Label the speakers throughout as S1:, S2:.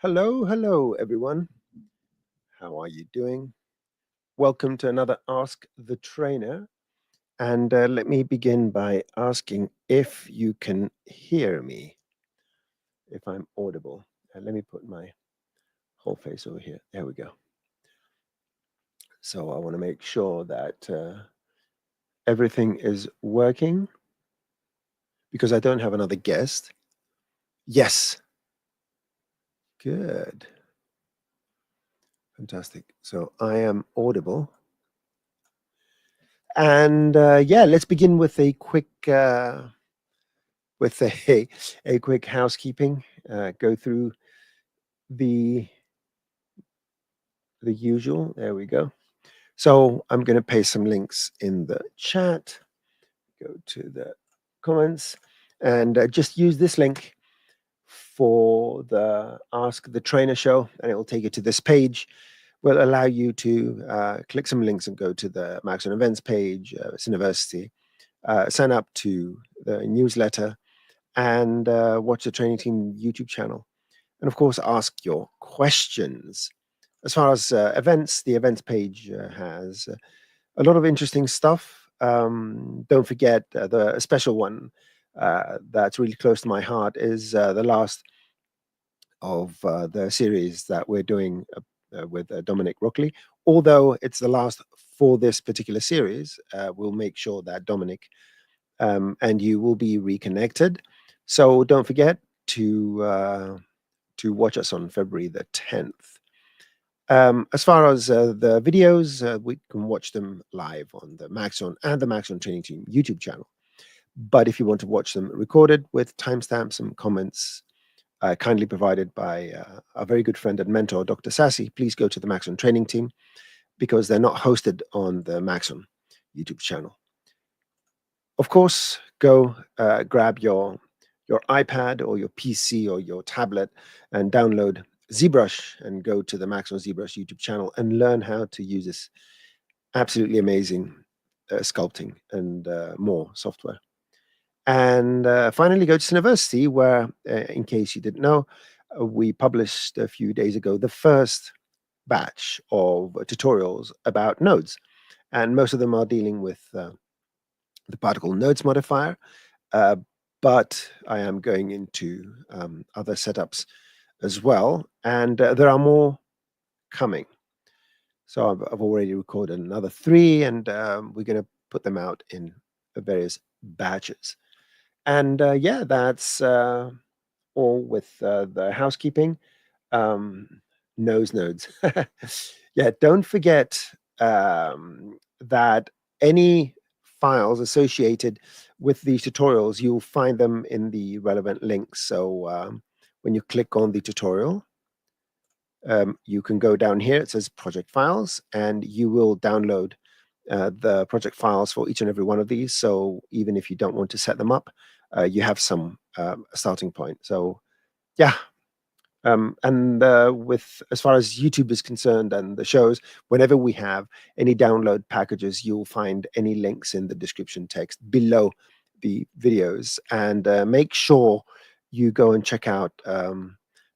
S1: Hello, everyone. How are you doing? Welcome to another Ask the Trainer. And let me begin by asking if you can hear me, if I'm audible. Let me put my whole face over here. There we go. So I want to make sure that everything is working because I don't have another guest. Yes. Good. Fantastic. So I am audible. And yeah, let's begin with a quick a quick housekeeping. Go through the usual. There we go. So I'm going to paste some links in the chat. Go to the comments and just use this link for the Ask the Trainer show, and it will take you to this page. Will allow you to click some links and go to the Max on Events page, University, sign up to the newsletter, and watch the Training Team YouTube channel. And of course, ask your questions. As far as events, the events page has a lot of interesting stuff. Don't forget the special one that's really close to my heart is the last of the series that we're doing with Dominic Rockley. Although it's the last for this particular series, we'll make sure that Dominic and you will be reconnected. So don't forget to watch us on February the 10th. As far as the videos, we can watch them live on the Maxon and the Maxon Training Team YouTube channel. But if you want to watch them recorded with timestamps and comments kindly provided by our very good friend and mentor, Dr. Sassy, please go to the Maxon Training Team because they're not hosted on the Maxon YouTube channel. Of course, go grab your iPad or your PC or your tablet and download ZBrush and go to the Max on ZBrush YouTube channel and learn how to use this absolutely amazing sculpting and more software. And finally, go to University, where, in case you didn't know, we published a few days ago the first batch of tutorials about nodes. And most of them are dealing with the particle nodes modifier. Uh, but I am going into other setups as well, and there are more coming. So I've already recorded another 3, and we're going to put them out in various batches. And yeah, that's all with the housekeeping. Nodes. Yeah, don't forget that any files associated with these tutorials, you'll find them in the relevant links. So when you click on the tutorial, you can go down here. It says project files, and you will download the project files for each and every one of these. So even if you don't want to set them up, you have some starting point. So yeah. And with as far as YouTube is concerned and the shows, whenever we have any download packages, you'll find any links in the description text below the videos. And make sure you go and check out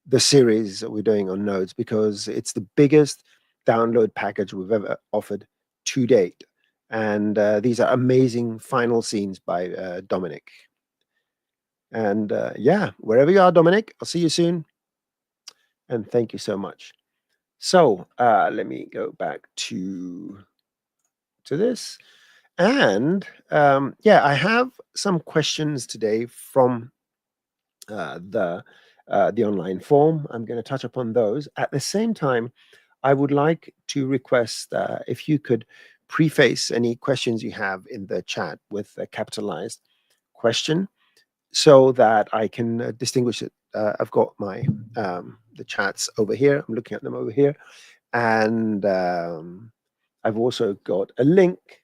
S1: the series that we're doing on nodes because it's the biggest download package we've ever offered to date. And these are amazing final scenes by Dominic. And yeah, wherever you are, Dominic, I'll see you soon. And thank you so much. So let me go back to this. And yeah, I have some questions today from the online form. I'm going to touch upon those. At the same time, I would like to request if you could preface any questions you have in the chat with a capitalized question so that I can distinguish it. I've got my the chats over here. I'm looking at them over here, and I've also got a link,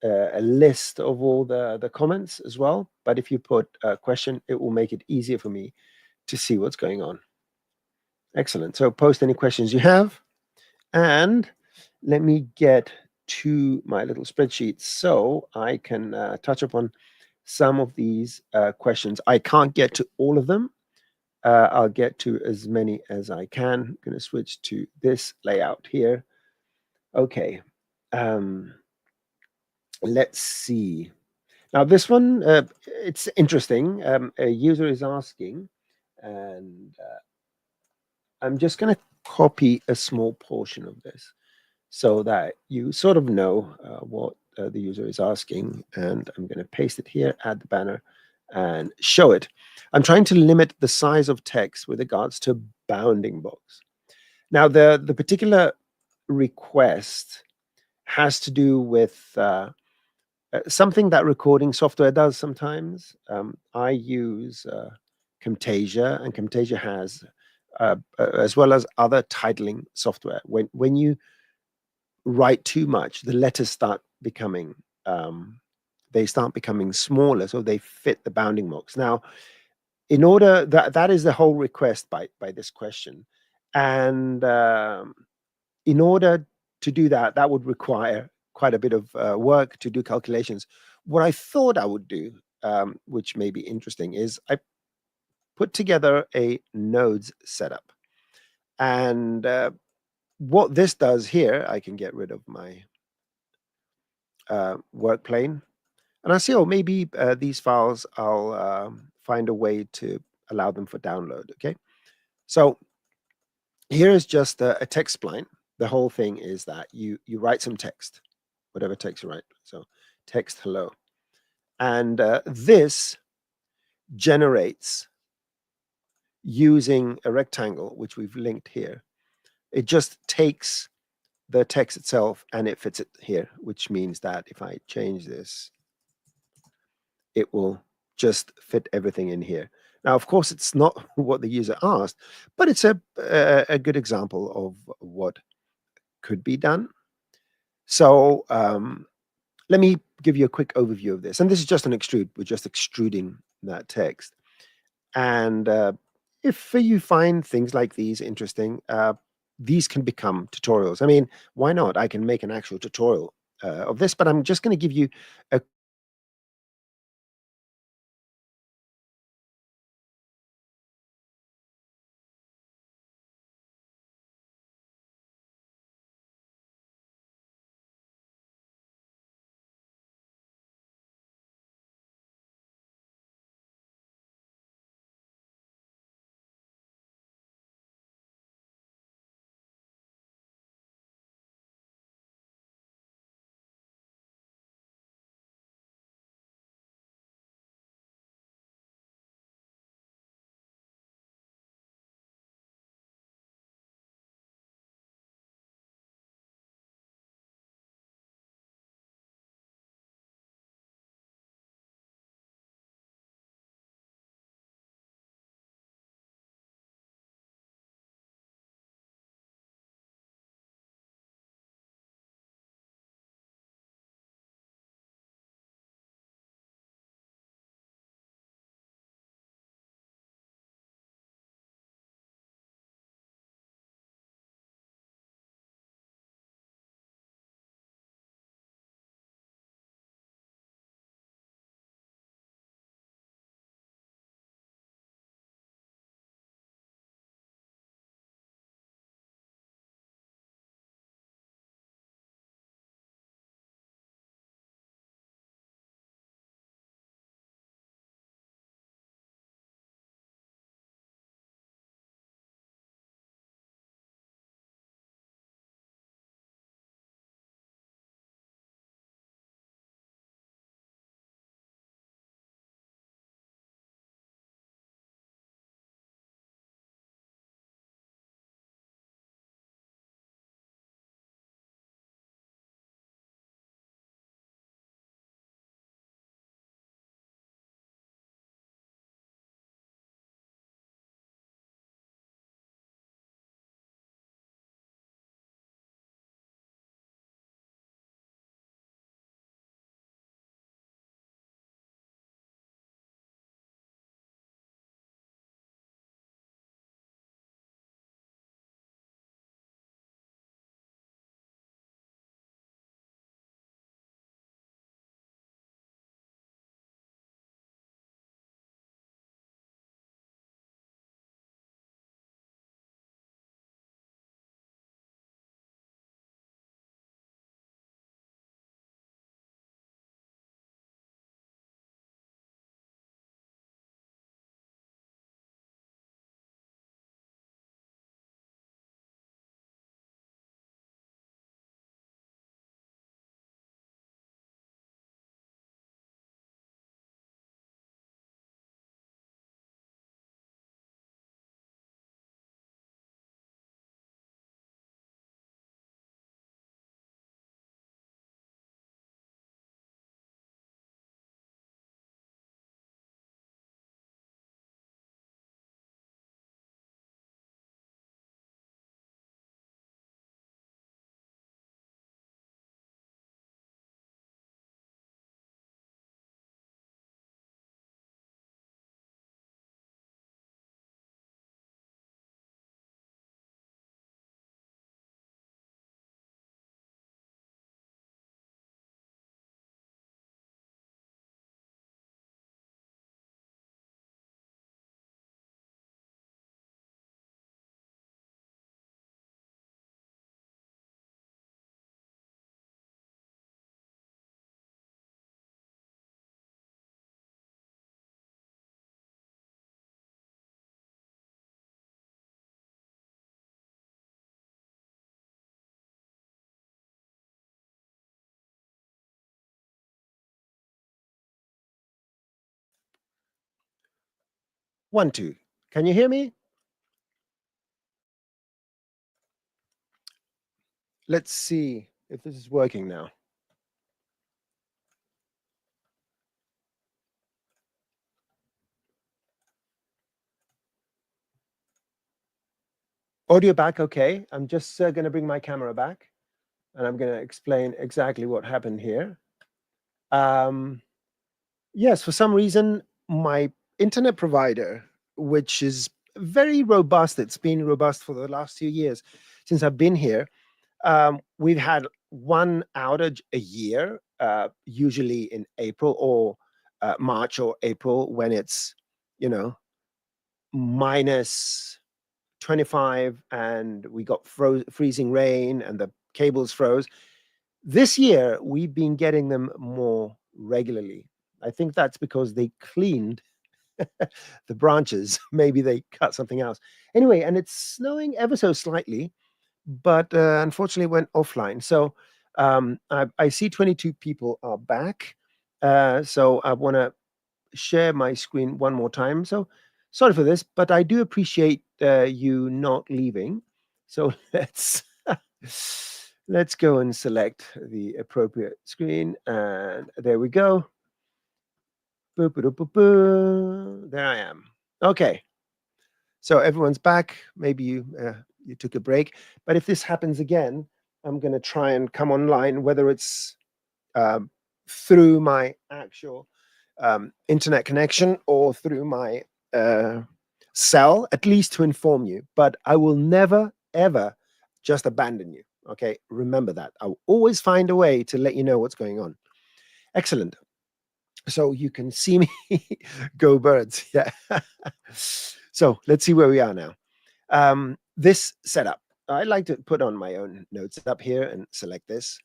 S1: a list of all the comments as well. But if you put a question, it will make it easier for me to see what's going on. Excellent. So post any questions you have, and let me get to my little spreadsheet so I can touch upon some of these questions. I can't get to all of them, I'll get to as many as I can. I'm going to switch to this layout here. Okay. Let's see. Now this one, it's interesting. A user is asking, and I'm just going to copy a small portion of this so that you sort of know what the user is asking. And I'm going to paste it here, add the banner, and show it. I'm trying to limit the size of text with regards to bounding box. Now, the particular request has to do with something that recording software does sometimes. I use Camtasia, and Camtasia has, as well as other titling software. When you write too much, the letters start becoming they start becoming smaller, so they fit the bounding box. Now, in order that is the whole request by this question, and in order to do that, that would require quite a bit of work to do calculations. What I thought I would do, which may be interesting, is I put together a nodes setup, and what this does here, I can get rid of my work plane. And I see, oh, maybe these files, I'll find a way to allow them for download, okay? So here is just a text spline. The whole thing is that you write some text, whatever text you write. So text hello. And this generates using a rectangle, which we've linked here. It just takes the text itself and it fits it here, which means that if I change this, it will just fit everything in here. Now, of course, it's not what the user asked, but it's a good example of what could be done. So let me give you a quick overview of this. And this is just an extrude. We're just extruding that text. And if you find things like these interesting, these can become tutorials. I mean, why not? I can make an actual tutorial of this, but I'm just going to give you a 1, 2. Can you hear me? Let's see if this is working now. Audio back, okay. I'm just going to bring my camera back, and I'm going to explain exactly what happened here. Yes, for some reason, my internet provider, which is very robust, it's been robust for the last few years since I've been here. We've had one outage a year, usually in April or March or April, when it's, minus 25 and we got freezing rain and the cables froze. This year, we've been getting them more regularly. I think that's because they cleaned the branches. Maybe they cut something else. Anyway, and it's snowing ever so slightly, but unfortunately went offline. So I see 22 people are back. So I want to share my screen one more time. So sorry for this, but I do appreciate you not leaving. So let's go and select the appropriate screen, and there we go. Boo, boo, boo, boo. There I am. Okay. So everyone's back. Maybe you took a break, but if this happens again, I'm going to try and come online, whether it's through my actual internet connection or through my cell, at least to inform you. But I will never, ever just abandon you. Okay, remember that. I'll always find a way to let you know what's going on. Excellent. So you can see me. Go birds. Yeah. So let's see where we are now. This setup, I like to put on my own notes up here and select this.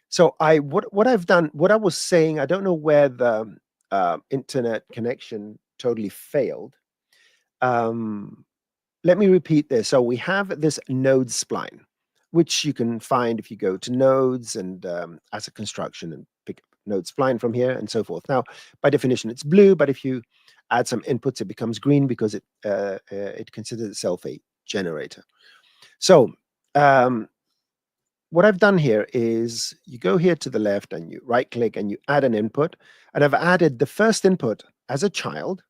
S1: So what I've done, what I was saying, I don't know where the internet connection totally failed. Let me repeat this. So we have this node spline, which you can find if you go to nodes and asset construction and pick up node spline from here and so forth. Now, by definition, it's blue, but if you add some inputs, it becomes green because it considers itself a generator. So what I've done here is you go here to the left and you right click and you add an input. And I've added the first input as a child,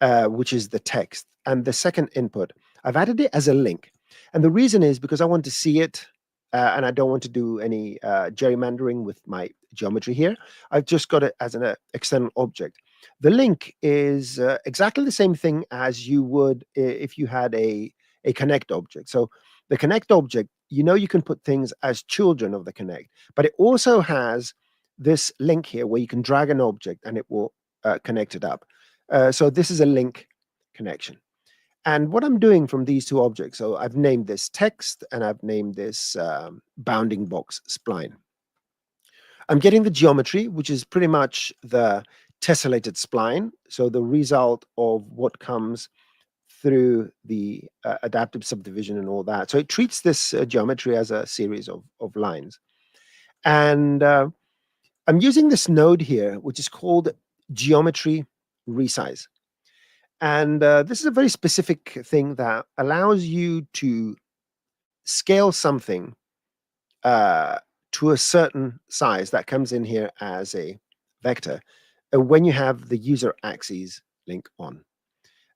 S1: which is the text. And the second input, I've added it as a link. And the reason is because I want to see it and I don't want to do any gerrymandering with my geometry here. I've just got it as an external object. The link is exactly the same thing as you would if you had a connect object. So the connect object, you can put things as children of the connect, but it also has this link here where you can drag an object and it will connect it up. So this is a link connection. And what I'm doing from these two objects, so I've named this text and I've named this bounding box spline. I'm getting the geometry, which is pretty much the tessellated spline. So the result of what comes through the adaptive subdivision and all that. So it treats this geometry as a series of lines. And I'm using this node here, which is called geometry resize. And this is a very specific thing that allows you to scale something to a certain size that comes in here as a vector when you have the user axis link on.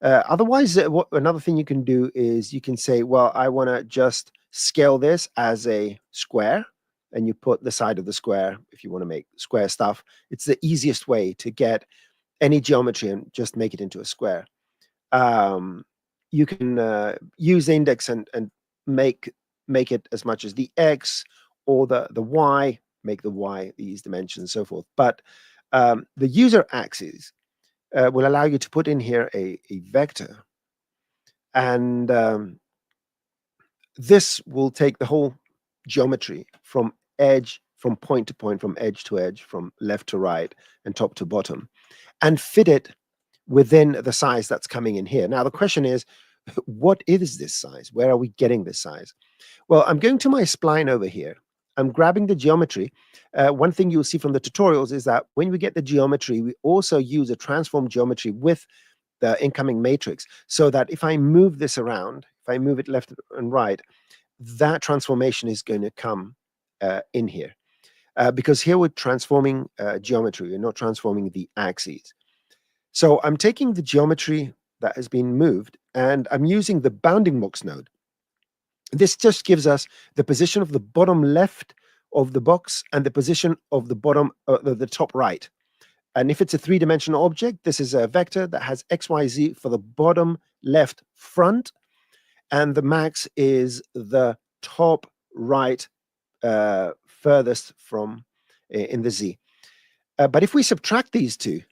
S1: Otherwise, another thing you can do is you can say, well, I want to just scale this as a square, and you put the side of the square if you want to make square stuff. It's the easiest way to get any geometry and just make it into a square. You can use the index and make it as much as the x or the y, make the y these dimensions and so forth. But the user axis will allow you to put in here a vector, and this will take the whole geometry from point to point, from edge to edge, from left to right and top to bottom, and fit it within the size that's coming in here. Now the question is, what is this size? Where are we getting this size? Well, I'm going to my spline over here. I'm grabbing the geometry. One thing you'll see from the tutorials is that when we get the geometry, we also use a transform geometry with the incoming matrix, so that if I move this around, if I move it left and right, that transformation is going to come in here. Because here we're transforming geometry, we're not transforming the axes. So I'm taking the geometry that has been moved, and I'm using the bounding box node. This just gives us the position of the bottom left of the box and the position of the bottom, the top right. And if it's a three-dimensional object, this is a vector that has x, y, z for the bottom left front, and the max is the top right furthest from in the z. But if we subtract these two,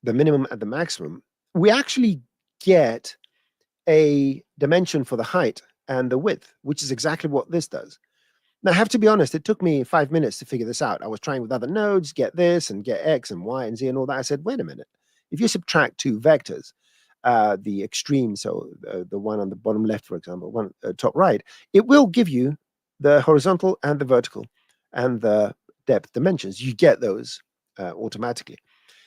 S1: the minimum and the maximum, we actually get a dimension for the height and the width, which is exactly what this does. Now, I have to be honest, it took me 5 minutes to figure this out. I was trying with other nodes, get this and get X and Y and Z and all that. I said, wait a minute. If you subtract two vectors, the extreme, so the one on the bottom left, for example, one top right, it will give you the horizontal and the vertical and the depth dimensions. You get those automatically.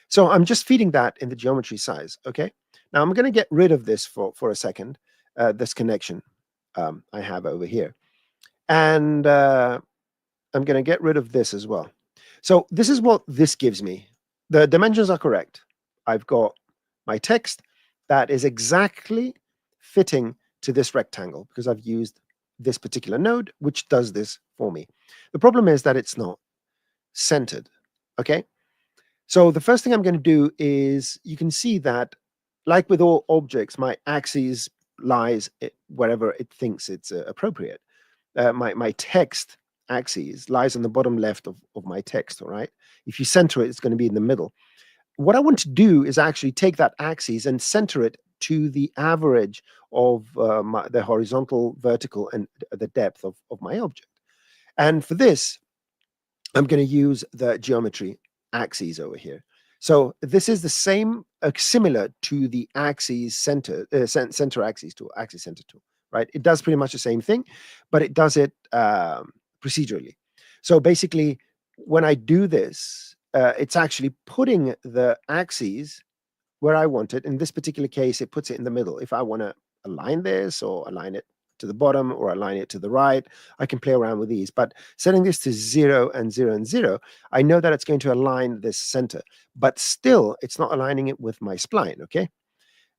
S1: So I'm just feeding that in the geometry size, okay? Now I'm going to get rid of this for a second, this connection I have over here. And I'm going to get rid of this as well. So this is what this gives me. The dimensions are correct. I've got my text that is exactly fitting to this rectangle because I've used this particular node, which does this for me. The problem is that it's not centered, okay? So the first thing I'm going to do is, you can see that, like with all objects, my axis lies wherever it thinks it's appropriate. My text axis lies on the bottom left of my text, all right? If you center it, it's going to be in the middle. What I want to do is actually take that axis and center it to the average of the horizontal, vertical, and the depth of my object. And for this, I'm going to use the geometry axes over here. So this is the same, similar to the axis center axis tool, axis center tool, right? It does pretty much the same thing, but it does it procedurally. So basically, when I do this, it's actually putting the axes where I want it. In this particular case, it puts it in the middle. If I want to align this or align it to the bottom or align it to the right, I can play around with these. But setting this to 0 and 0 and 0, I know that it's going to align this center, but still it's not aligning it with my spline, okay?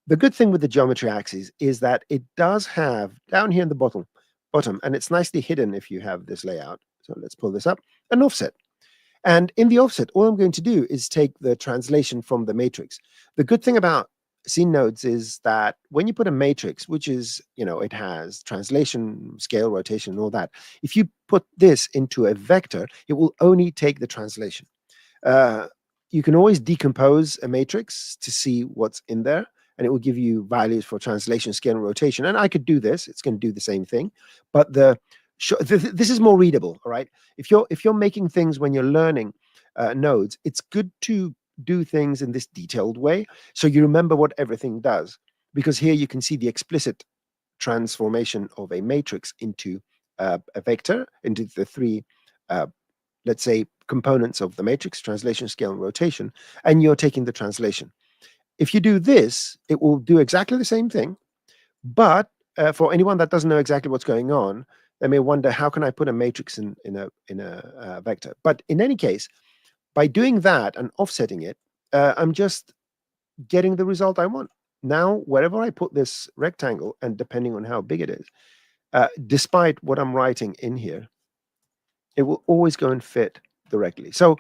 S1: The good thing with the geometry axis is that it does have down here in the bottom, and it's nicely hidden if you have this layout. So let's pull this up, an offset. And in the offset, all I'm going to do is take the translation from the matrix. The good thing about scene nodes is that when you put a matrix, which is, it has translation, scale, rotation, and all that, if you put this into a vector, it will only take the translation. You can always decompose a matrix to see what's in there, and it will give you values for translation, scale, and rotation. And I could do this. It's going to do the same thing, but this is more readable, all right? If you're making things when you're learning nodes, it's good to do things in this detailed way so you remember what everything does, because here you can see the explicit transformation of a matrix into a vector, into the three let's say components of the matrix: translation, scale, and rotation, and you're taking the translation. If you do this, it will do exactly the same thing, but for anyone that doesn't know exactly what's going on, they may wonder, how can I put a matrix in a vector? But in any case, by doing that and offsetting it, I'm just getting the result I want. Now, wherever I put this rectangle, and depending on how big it is, despite what I'm writing in here, it will always go and fit directly. So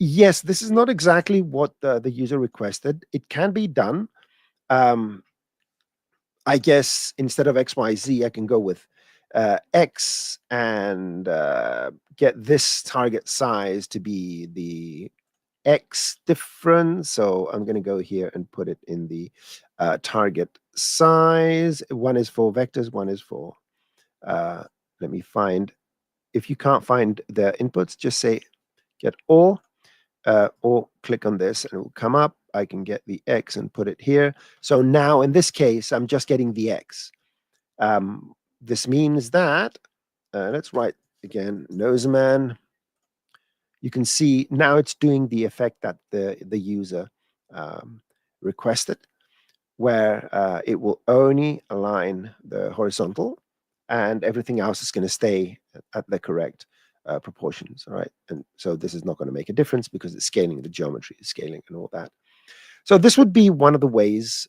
S1: yes, this is not exactly what the user requested. It can be done. I guess instead of X, Y, Z, I can go with X and get this target size to be the X difference. So I'm going to go here and put it in the target size. One is for vectors, one is for, let me find, if you can't find the inputs, just say get all, or click on this and it will come up. I can get the X and put it here. So now in this case, I'm just getting the X. This means that, let's write again, Noseman. You can see now it's doing the effect that the user requested. where it will only align the horizontal, and everything else is going to stay at the correct proportions. All right, and so this is not going to make a difference because it's scaling, the geometry is scaling, and all that. So this would be one of the ways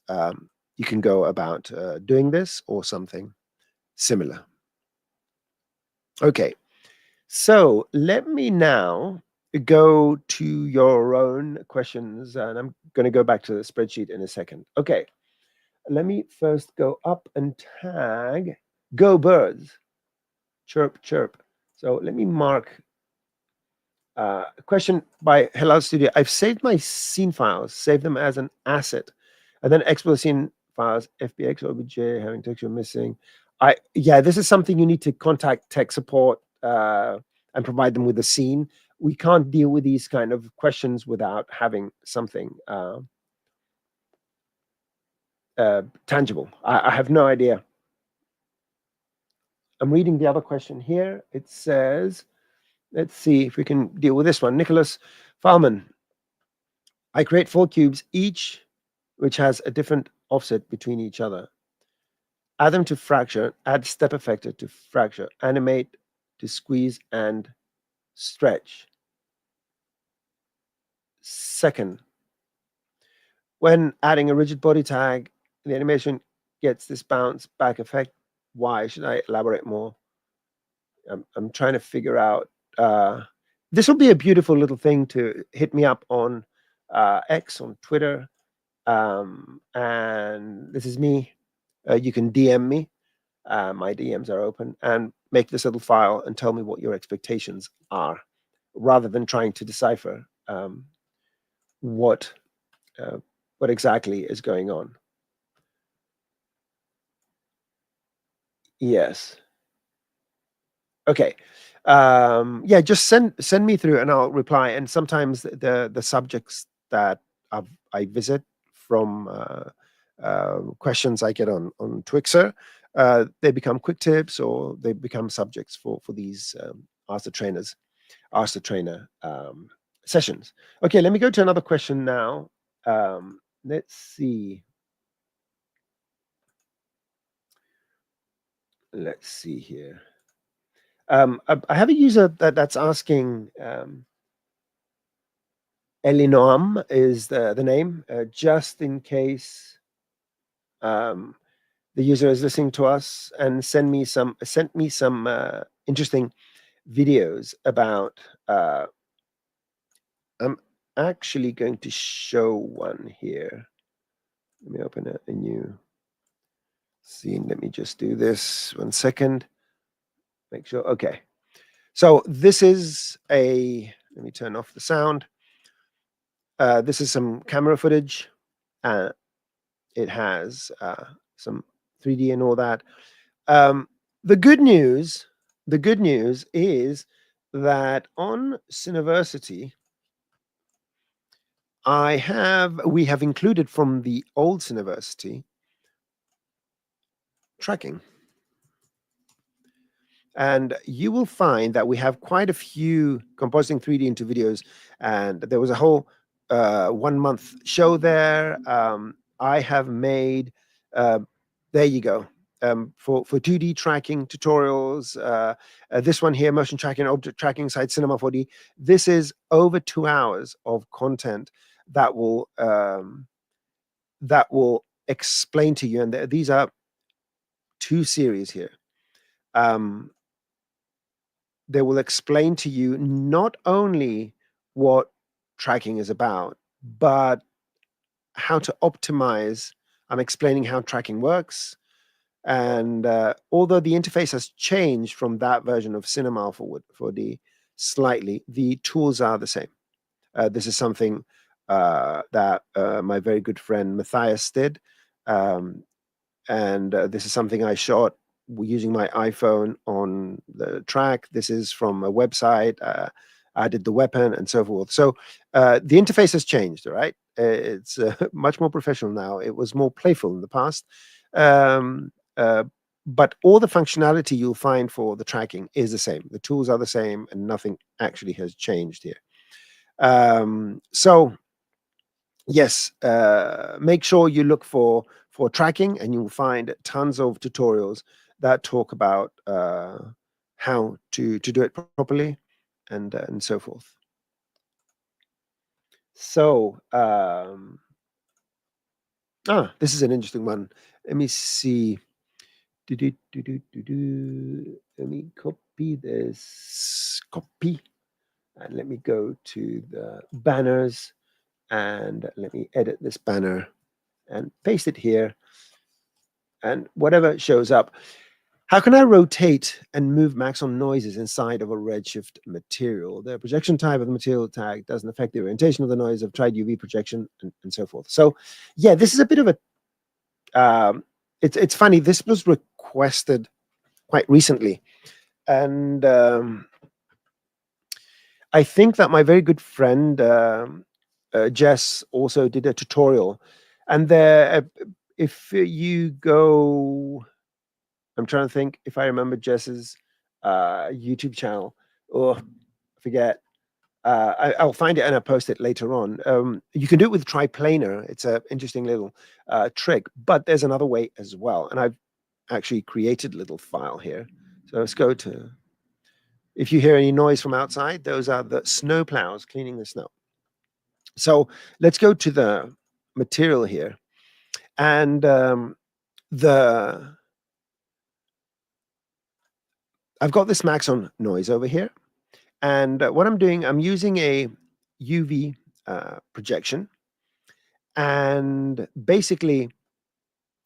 S1: you can go about doing this, or something similar. Okay, so let me now go to your own questions, and I'm going to go back to the spreadsheet in a second. Okay, let me first go up and tag Go Birds, chirp, chirp. So let me mark a question by Hello Studio. I've saved my scene files, save them as an asset, and then export scene files, FBX, OBJ, having texture missing. Yeah, this is something you need to contact tech support and provide them with a scene. We can't deal with these kind of questions without having something tangible. I have no idea. I'm reading the other question here. It says, let's see if we can deal with this one. Nicholas Falman. I create 4 cubes, each which has a different offset between each other. Add them to fracture, add step effector to fracture, animate to squeeze and stretch. Second, when adding a rigid body tag, the animation gets this bounce back effect. Why? Should I elaborate more? I'm trying to figure out. This will be a beautiful little thing to hit me up on X, on Twitter. And this is me. You can DM me. My DMs are open, and make this little file and tell me what your expectations are, rather than trying to decipher what exactly is going on. Yes. Okay. Yeah, just send me through and I'll reply. And sometimes the subjects that I visit from questions I get on Twixer, they become quick tips, or they become subjects for these Ask the Trainer sessions. Okay, let me go to another question now. Let's see. Let's see here. I have a user that's asking. Elinoam is the name, just in case the user is listening to us, and sent me some interesting videos about. I'm actually going to show one here. Let me open a new scene. Let me just do this 1 second. Make sure. Okay. So this is let me turn off the sound. This is some camera footage. It has some 3D and all that. The good news is that on Cineversity, we have included from the old Cineversity tracking. And you will find that we have quite a few compositing 3D into videos, and there was a whole 1 month show there. I have made, there you go, for 2D tracking tutorials. This one here, motion tracking, object tracking, site cinema 4D. This is over 2 hours of content that will explain to you, and these are 2 series here. They will explain to you not only what tracking is about, but how to optimize. I'm explaining how tracking works. And although the interface has changed from that version of Cinema for the slightly, the tools are the same. This is something that my very good friend Matthias did. And this is something I shot using my iPhone on the track. This is from a website. I did the weapon and so forth. So the interface has changed, all right? It's much more professional now. It was more playful in the past. But all the functionality you'll find for the tracking is the same. The tools are the same, and nothing actually has changed here. So yes, make sure you look for tracking, and you'll find tons of tutorials that talk about how to do it properly, and so forth. So, this is an interesting one. Let me see. Let me copy this. Copy. And let me go to the banners, and let me edit this banner and paste it here. And whatever shows up. How can I rotate and move maximum noises inside of a Redshift material? The projection type of the material tag doesn't affect the orientation of the noise. I've tried UV projection, and so forth. So, yeah, this is a bit of a. It's funny. This was requested quite recently, and I think that my very good friend Jess also did a tutorial, and there, if you go, I'm trying to think if I remember Jess's YouTube channel. Oh, forget. I'll find it and I'll post it later on. You can do it with triplanar. It's an interesting little trick, but there's another way as well. And I've actually created a little file here. So let's go to, if you hear any noise from outside, those are the snow plows cleaning the snow. So let's go to the material here. And I've got this max on noise over here. And what I'm doing, I'm using a UV projection. And basically,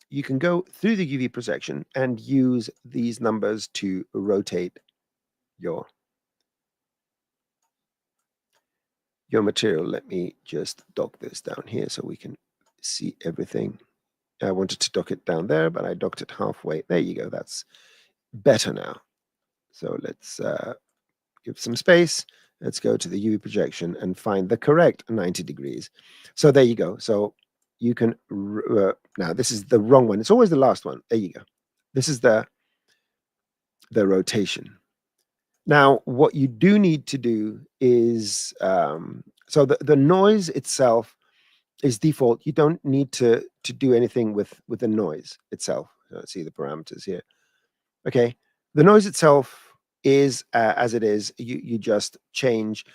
S1: you can go through the UV projection and use these numbers to rotate your material. Let me just dock this down here so we can see everything. I wanted to dock it down there, but I docked it halfway. There you go. That's better now. So let's give some space. Let's go to the UV projection and find the correct 90 degrees. So there you go. So you can, now this is the wrong one. It's always the last one. There you go. This is the rotation. Now, what you do need to do is, so the noise itself is default. You don't need to do anything with the noise itself. Let's see the parameters here. Okay, the noise itself is as it is. You just change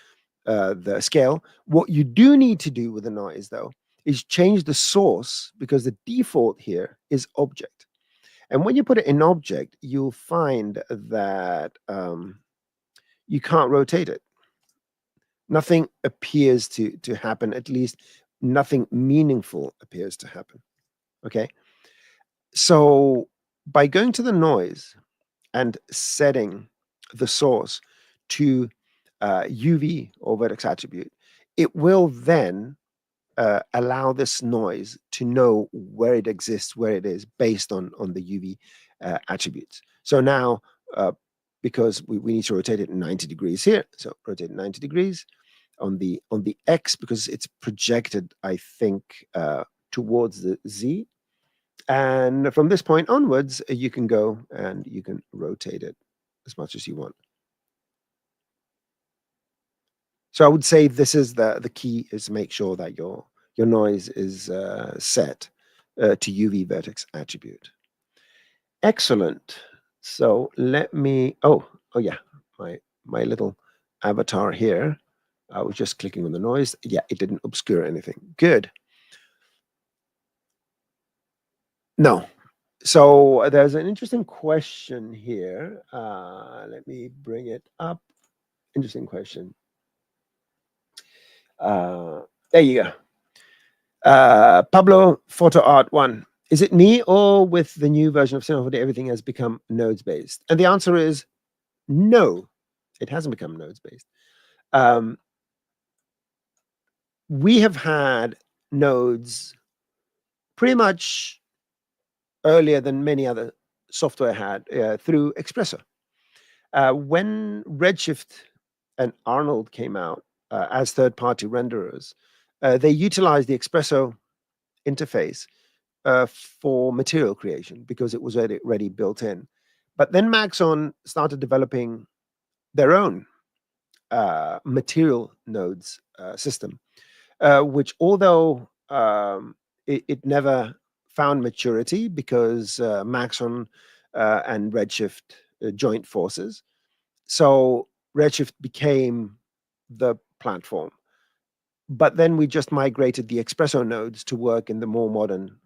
S1: the scale. What you do need to do with the noise, though, is change the source, because the default here is object. And when you put it in object, you'll find that you can't rotate it. Nothing appears to happen. At least nothing meaningful appears to happen. Okay. So by going to the noise and setting the source to UV or vertex attribute, it will then allow this noise to know where it exists, where it is, based on the UV attributes. So now, because we need to rotate it 90 degrees here, so rotate 90 degrees on the X, because it's projected, I think, towards the Z. And from this point onwards, you can go and you can rotate it as much as you want. So I would say this is the key, is make sure that your noise is set to UV vertex attribute. Excellent. So let me, oh yeah, my little avatar here. I was just clicking on the noise. Yeah, it didn't obscure anything. Good. No. So there's an interesting question here. Let me bring it up. Interesting question. There you go. Pablo Photo Art 1. Is it me, or with the new version of Cinema 4D, everything has become nodes based? And the answer is no, it hasn't become nodes based. We have had nodes pretty much earlier than many other software had through Espresso. When Redshift and Arnold came out as third-party renderers, they utilized the Espresso interface for material creation because it was already built in. But then Maxon started developing their own material nodes system, which, although it never found maturity because Maxon and Redshift joined forces. So Redshift became the platform. But then we just migrated the Espresso nodes to work in the more modern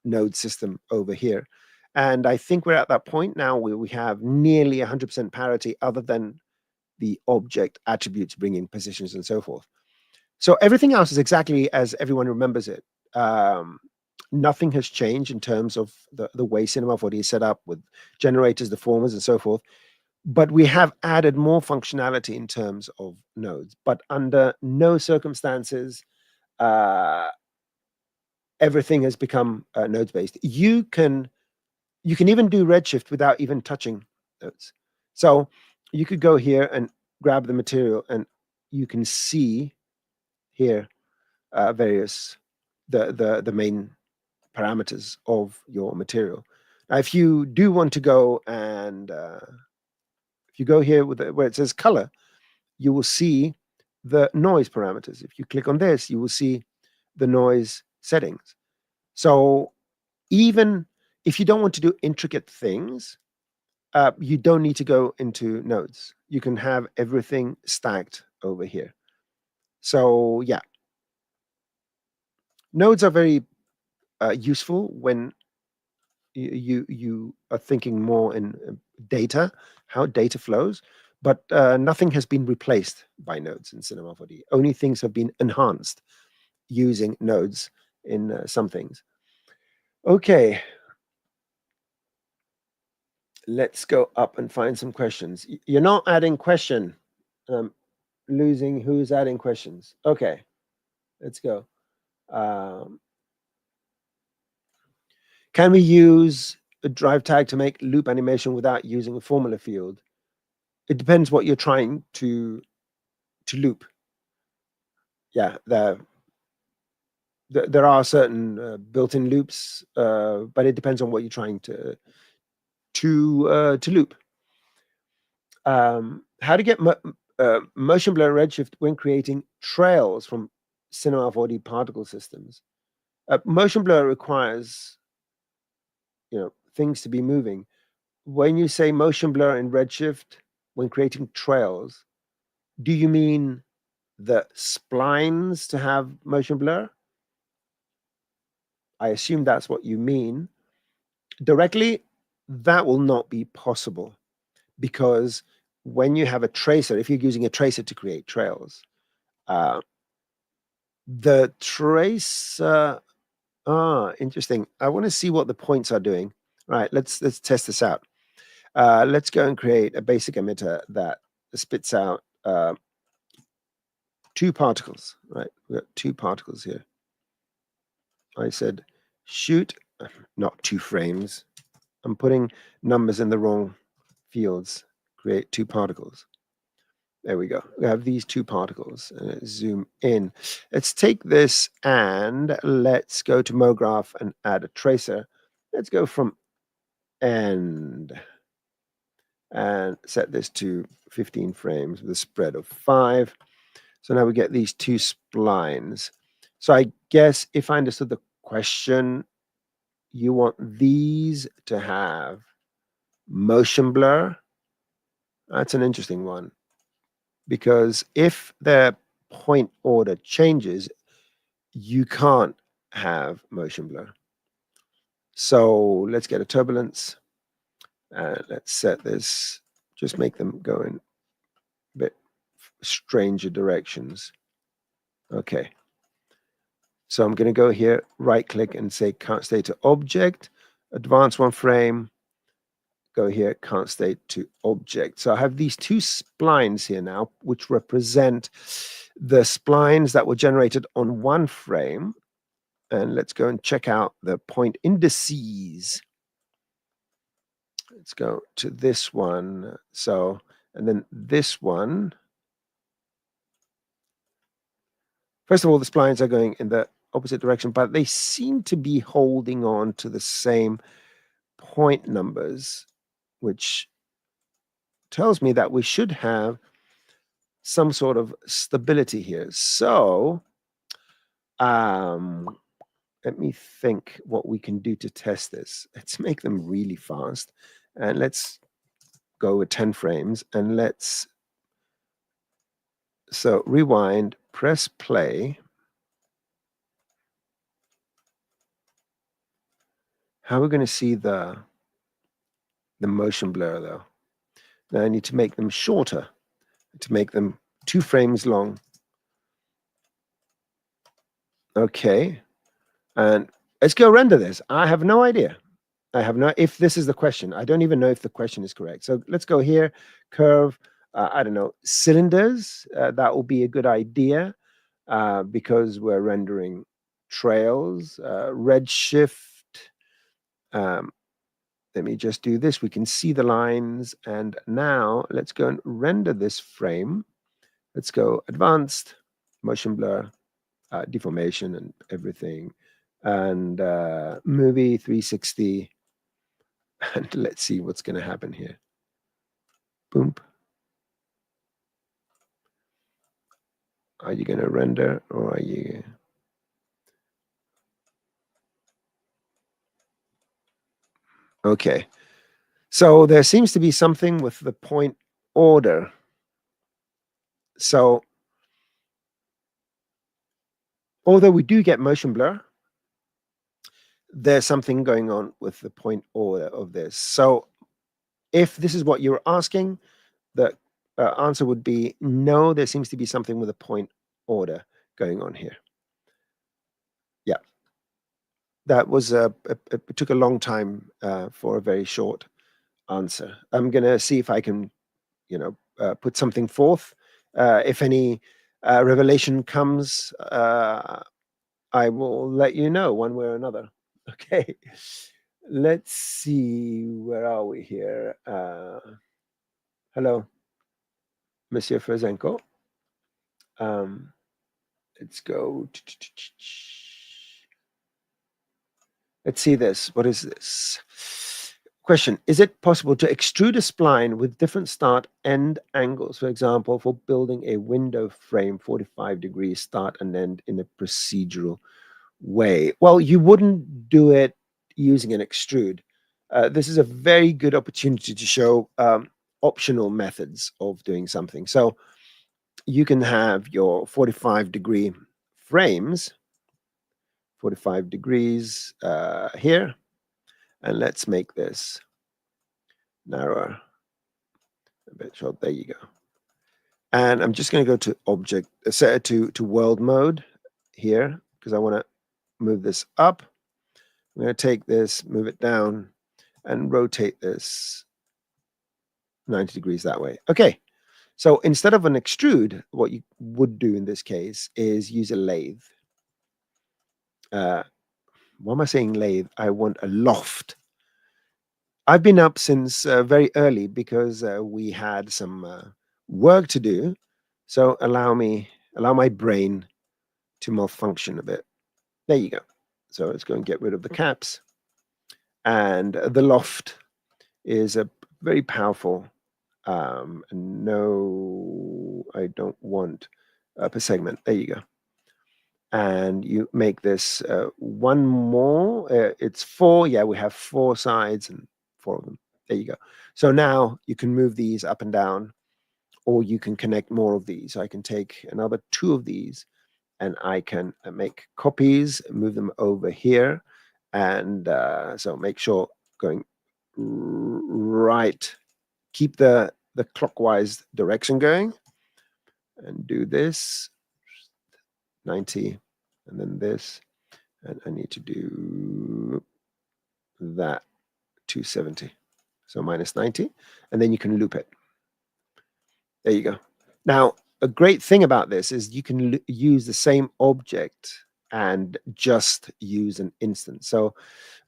S1: node system over here. And I think we're at that point now where we have nearly 100% parity, other than the object attributes bringing positions and so forth. So everything else is exactly as everyone remembers it. Nothing has changed in terms of the way Cinema 4D is set up with generators, deformers, and so forth. But we have added more functionality in terms of nodes. But under no circumstances, uh, everything has become nodes based. You can even do Redshift without even touching nodes. So you could go here and grab the material, and you can see here various the main parameters of your material. Now, if you do want to go and if you go here with where it says color, you will see the noise parameters. If you click on this, you will see the noise settings. So even if you don't want to do intricate things, you don't need to go into nodes. You can have everything stacked over here. So yeah, nodes are very useful when you are thinking more in data, how data flows, but nothing has been replaced by nodes in Cinema 4D. Only things have been enhanced using nodes in some things. Okay, let's go up and find some questions. You're not adding question. Losing who's adding questions. Okay, let's go. Can we use a drive tag to make loop animation without using a formula field? It depends what you're trying to loop. Yeah, there are certain built-in loops, but it depends on what you're trying to loop. How to get motion blur redshift when creating trails from Cinema 4D particle systems? Motion blur requires things to be moving. When you say motion blur in Redshift when creating trails, do you mean the splines to have motion blur? I assume that's what you mean. Directly, that will not be possible, because when you have a tracer, if you're using a tracer to create trails, the tracer, interesting. I want to see what the points are doing. Right, let's test this out. Let's go and create a basic emitter that spits out two particles. Right, we got two particles here. I said shoot, not 2 frames. I'm putting numbers in the wrong fields. Create 2 particles. There we go. We have these 2 particles. Zoom in. Let's take this and let's go to MoGraph and add a tracer. Let's go from end and set this to 15 frames with a spread of 5. So now we get these 2 splines. So I guess if I understood the question, you want these to have motion blur. That's an interesting one, because if their point order changes, you can't have motion blur. So let's get a turbulence and let's set this, just make them go in a bit stranger directions. Okay. So I'm going to go here, right click and say can't state to object, advance 1 frame, go here, can't state to object. So I have these 2 splines here now, which represent the splines that were generated on 1 frame. And let's go and check out the point indices. Let's go to this one. So, and then this one. First of all, the splines are going in the opposite direction, but they seem to be holding on to the same point numbers, which tells me that we should have some sort of stability here. So Let me think what we can do to test this. Let's make them really fast. And let's go with 10 frames. And so rewind, press play. How are we going to see the motion blur, though? Now I need to make them shorter, to make them 2 frames long. Okay. And let's go render this. I have no idea. I have no, if this is the question. I don't even know if the question is correct. So let's go here, curve, I don't know, cylinders. That will be a good idea because we're rendering trails. Redshift. Let me just do this. We can see the lines. And now let's go and render this frame. Let's go advanced, motion blur, deformation and everything. And movie 360. And let's see what's going to happen here. Boom. Are you going to render or are you... Okay. So there seems to be something with the point order. So although we do get motion blur, there's something going on with the point order of this. So if this is what you're asking, the answer would be no, there seems to be something with a point order going on here. Yeah. That was it took a long time for a very short answer. I'm going to see if I can, put something forth. If any revelation comes, I will let you know one way or another. Okay. Let's see. Where are we here? Hello, Monsieur Ferzenko. Let's go. Let's see this. What is this? Question. Is it possible to extrude a spline with different start end angles? For example, for building a window frame, 45 degrees start and end in a procedural way? Well, you wouldn't do it using an extrude. This is a very good opportunity to show optional methods of doing something. So you can have your 45-degree frames, 45 degrees here. And let's make this narrower a bit short. There you go. And I'm just going to go to object, set it to world mode here because I want to move this up. I'm going to take this, move it down, and rotate this 90 degrees that way. Okay. So instead of an extrude, what you would do in this case is use a lathe. Why am I saying lathe? I want a loft. I've been up since very early because we had some work to do. So allow my brain to malfunction a bit. There you go. So let's go and get rid of the caps. And the loft is a very powerful. No, I don't want per segment. There you go. And you make this one more. It's 4. Yeah, we have 4 sides and 4 of them. There you go. So now you can move these up and down, or you can connect more of these. I can take another 2 of these and I can make copies, move them over here. And so make sure going right, keep the clockwise direction going and do this 90 and then this. And I need to do that 270. So minus 90. And then you can loop it. There you go. Now, a great thing about this is you can use the same object and just use an instance. So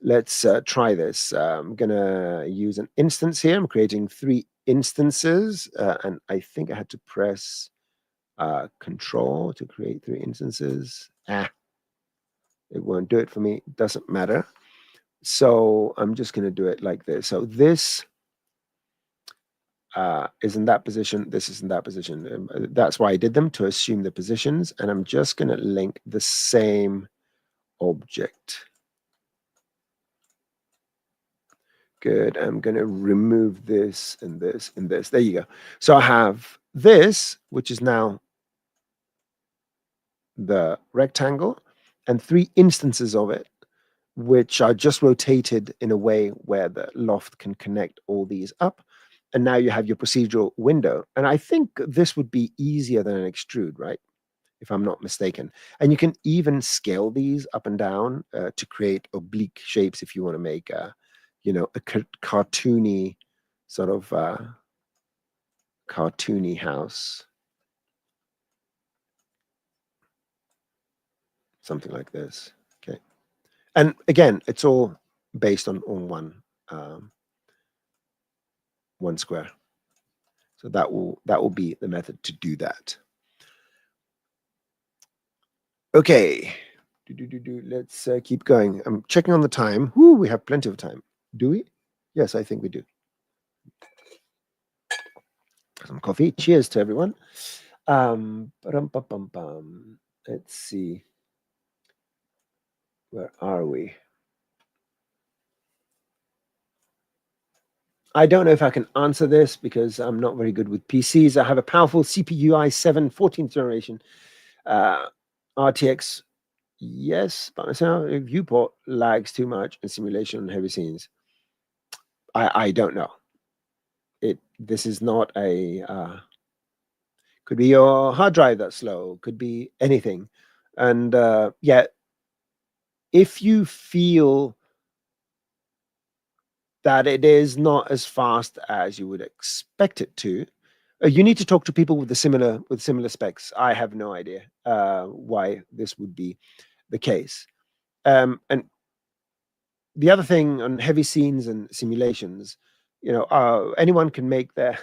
S1: let's try this. I'm going to use an instance here. I'm creating 3 instances. And I think I had to press Control to create 3 instances. It won't do it for me. It doesn't matter. So I'm just going to do it like this. So this is in that position. This is in that position. That's why I did them, to assume the positions. And I'm just going to link the same object. Good. I'm going to remove this and this and this. There you go. So I have this, which is now the rectangle, and 3 instances of it, which are just rotated in a way where the loft can connect all these up. And now you have your procedural window. And I think this would be easier than an extrude, right? If I'm not mistaken. And you can even scale these up and down to create oblique shapes if you want to make a cartoony sort of cartoony house. Something like this. Okay. And again, it's all based on one square. So that will be the method to do that. Okay. Let's keep going. I'm checking on the time. Whoo, we have plenty of time. Do we? Yes, I think we do. Some coffee. Cheers to everyone. Let's see. Where are we? I don't know if I can answer this because I'm not very good with PCs. I have a powerful CPU i7 14th generation RTX. Yes, but viewport lags too much in simulation and heavy scenes. I don't know. This is not a could be your hard drive that's slow, could be anything. And yeah, if you feel that it is not as fast as you would expect it to, you need to talk to people with similar specs. I have no idea why this would be the case. And the other thing on heavy scenes and simulations, anyone can make their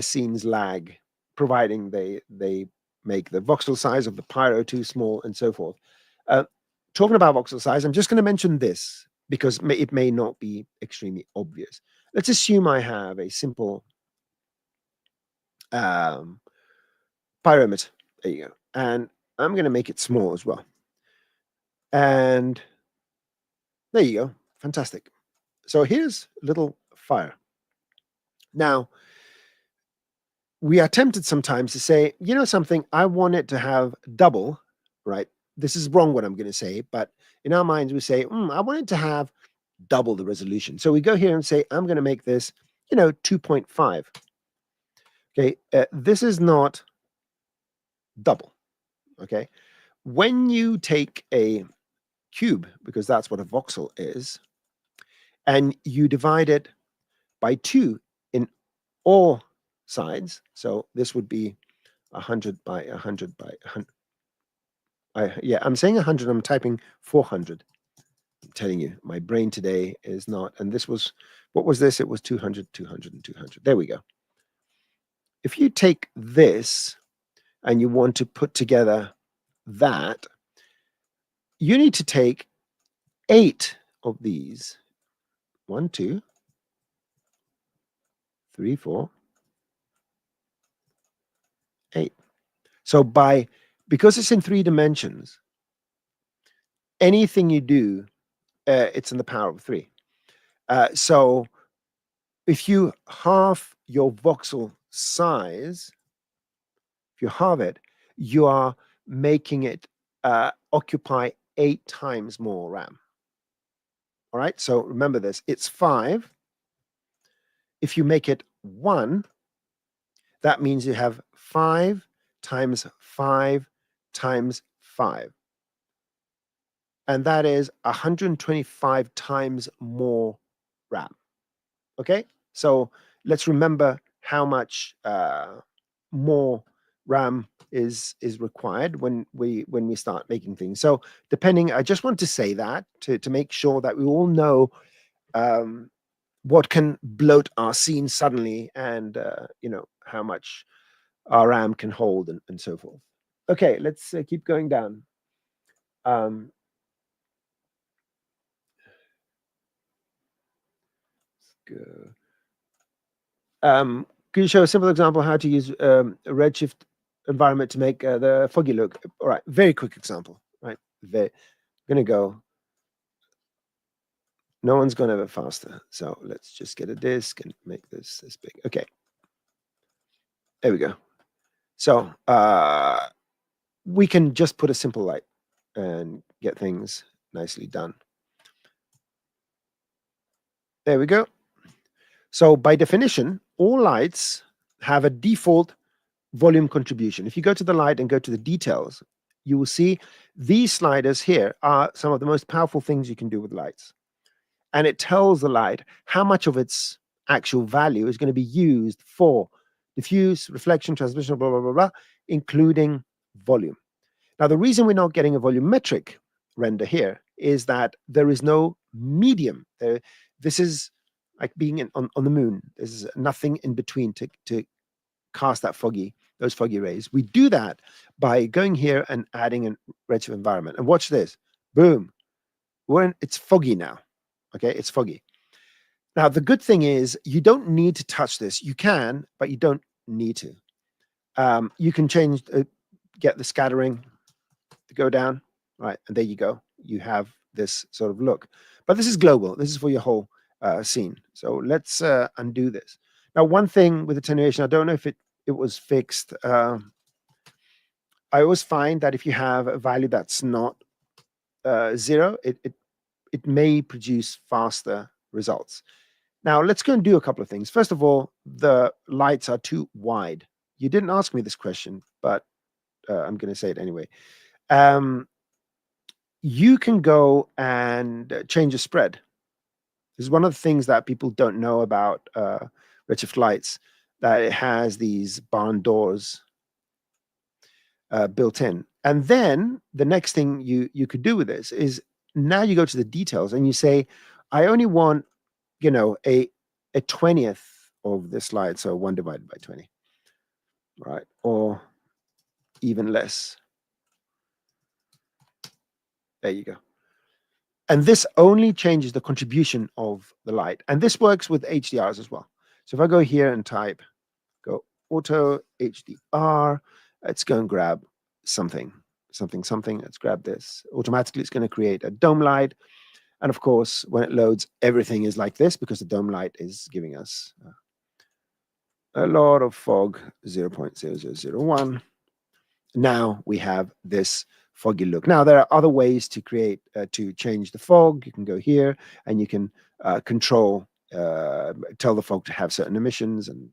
S1: scenes lag, providing they make the voxel size of the Pyro too small and so forth. Talking about voxel size, I'm just going to mention this because it may not be extremely obvious. Let's assume I have a simple pyramid. There you go. And I'm going to make it small as well. And there you go. Fantastic. So here's a little fire. Now, we are tempted sometimes to say, you know something, I want it to have double, right? This is wrong what I'm going to say, but in our minds we say, I want it to have double the resolution. So we go here and say, I'm going to make this, 2.5. Okay, this is not double. Okay, when you take a cube, because that's what a voxel is, and you divide it by 2 in all sides, so this would be 100 by 100 by 100. Yeah, I'm saying 100, I'm typing 400. I'm telling you, my brain today is not, and this was, what was this? It was 200, 200, and 200. There we go. If you take this and you want to put together that, you need to take 8 of these. 1, 2, 3, 4, 8. So because it's in 3 dimensions, anything you do, it's in the power of 3. So if you halve your voxel size, if you halve it, you are making it occupy 8 times more RAM. All right, so remember this, it's 5. If you make it 1, that means you have 5 times 5 times 5. And that is 125 times more RAM. Okay, so let's remember how much more RAM is required when we start making things. So depending, I just want to say that to make sure that we all know what can bloat our scene suddenly, and how much our RAM can hold, and so forth. Okay, let's keep going down. Let's go. Can you show a simple example how to use a Redshift environment to make the foggy look? All right, very quick example, right? I'm gonna go. No one's gone ever faster. So let's just get a disk and make this big. Okay. There we go. So we can just put a simple light and get things nicely done. There we go. So by definition, all lights have a default volume contribution. If you go to the light and go to the details, you will see these sliders here are some of the most powerful things you can do with lights. And it tells the light how much of its actual value is going to be used for diffuse, reflection, transmission, blah, blah, blah, blah, including volume. Now, the reason we're not getting a volumetric render here is that there is no medium. This is like being on the moon. There's nothing in between to cast those foggy rays. We do that by going here and adding a Redshift environment. And watch this. Boom. It's foggy now. Okay, it's foggy. Now, the good thing is you don't need to touch this. You can, but you don't need to. You can change, get the scattering to go down, right? And there you go. You have this sort of look. But this is global. This is for your whole scene. So let's undo this. Now, one thing with attenuation, I don't know if it was fixed. I always find that if you have a value that's not 0, it may produce faster results. Now, let's go and do a couple of things. First of all, the lights are too wide. You didn't ask me this question, but I'm going to say it anyway. You can go and change the spread. This is one of the things that people don't know about Redshift lights, that it has these barn doors built in. And then the next thing you could do with this is now you go to the details and you say, I only want, a 20th of this light, so 1 divided by 20, right? Or even less. There you go. And this only changes the contribution of the light. And this works with HDRs as well. So if I go here and type, go auto HDR, let's go and grab something. Let's grab this. Automatically, it's going to create a dome light. And of course, when it loads, everything is like this because the dome light is giving us a lot of fog, 0.0001. Now we have this foggy look. Now, there are other ways to create, to change the fog. You can go here and you can control, tell the fog to have certain emissions and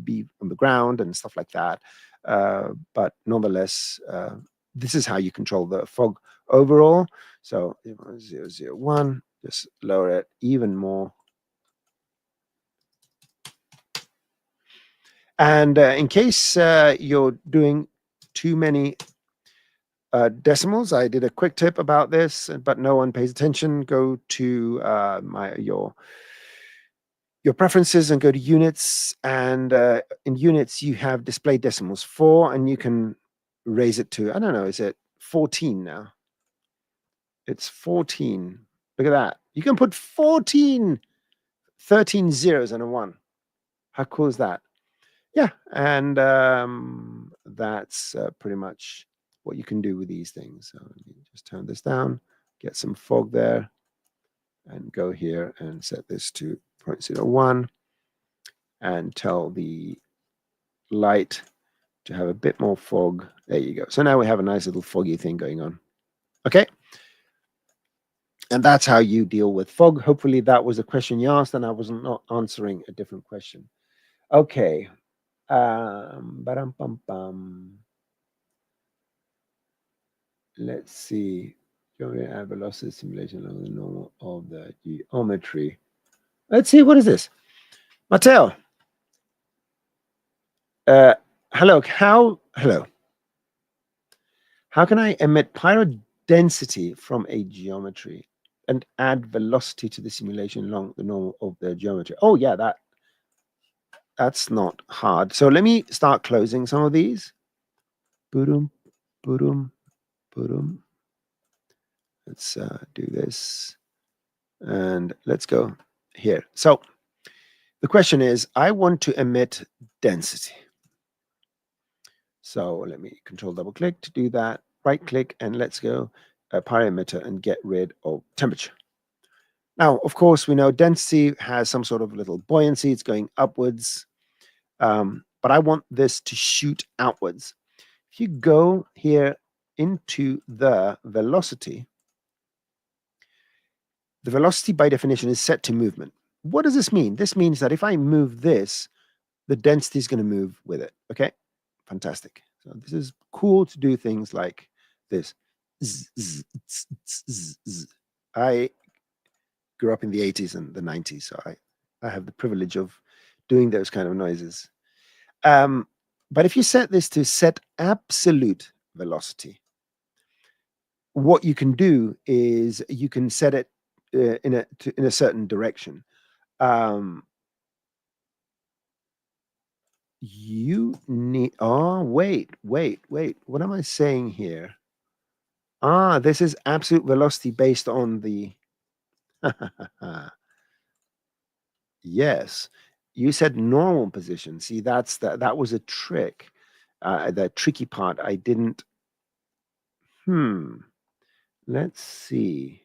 S1: be on the ground and stuff like that. But nonetheless, this is how you control the fog overall. So 001, just lower it even more. And in case you're doing too many decimals, I did a quick tip about this, but no one pays attention. Go to your preferences and go to units. And in units, you have display decimals 4, and you can raise it to, I don't know, is it 14 now? It's 14. Look at that. You can put 13 zeros and a 1. How cool is that? Yeah, and that's pretty much what you can do with these things. So let me just turn this down, get some fog there, and go here and set this to 0.01 and tell the light to have a bit more fog. There you go. So now we have a nice little foggy thing going on. Okay. And that's how you deal with fog. Hopefully that was a question you asked and I was not answering a different question. Okay. Let's see. Add velocity simulation along the normal of the geometry. Let's see. What is this? Matteo. Hello. Hello. How can I emit Pyro density from a geometry and add velocity to the simulation along the normal of the geometry? Oh, yeah, that's not hard. So let me start closing some of these. Boom, boom, boom. Let's do this. And let's go here. So The question is, I want to emit density. So let me control double click to do that. Right click and let's go Pyro emitter and get rid of temperature. Now, of course, we know density has some sort of little buoyancy. It's going upwards. But I want this to shoot outwards. If you go here into the velocity by definition is set to movement. What does this mean? This means that if I move this, the density is going to move with it. Okay, fantastic. So this is cool to do things like this. I grew up in the 80s and the 90s, so I have the privilege of doing those kind of noises. But if you set this to set absolute velocity, what you can do is you can set it in a certain direction. You need. Oh, wait. What am I saying here? This is absolute velocity based on the. Yes, you said normal position. See, that was a trick. The tricky part. I didn't. Let's see.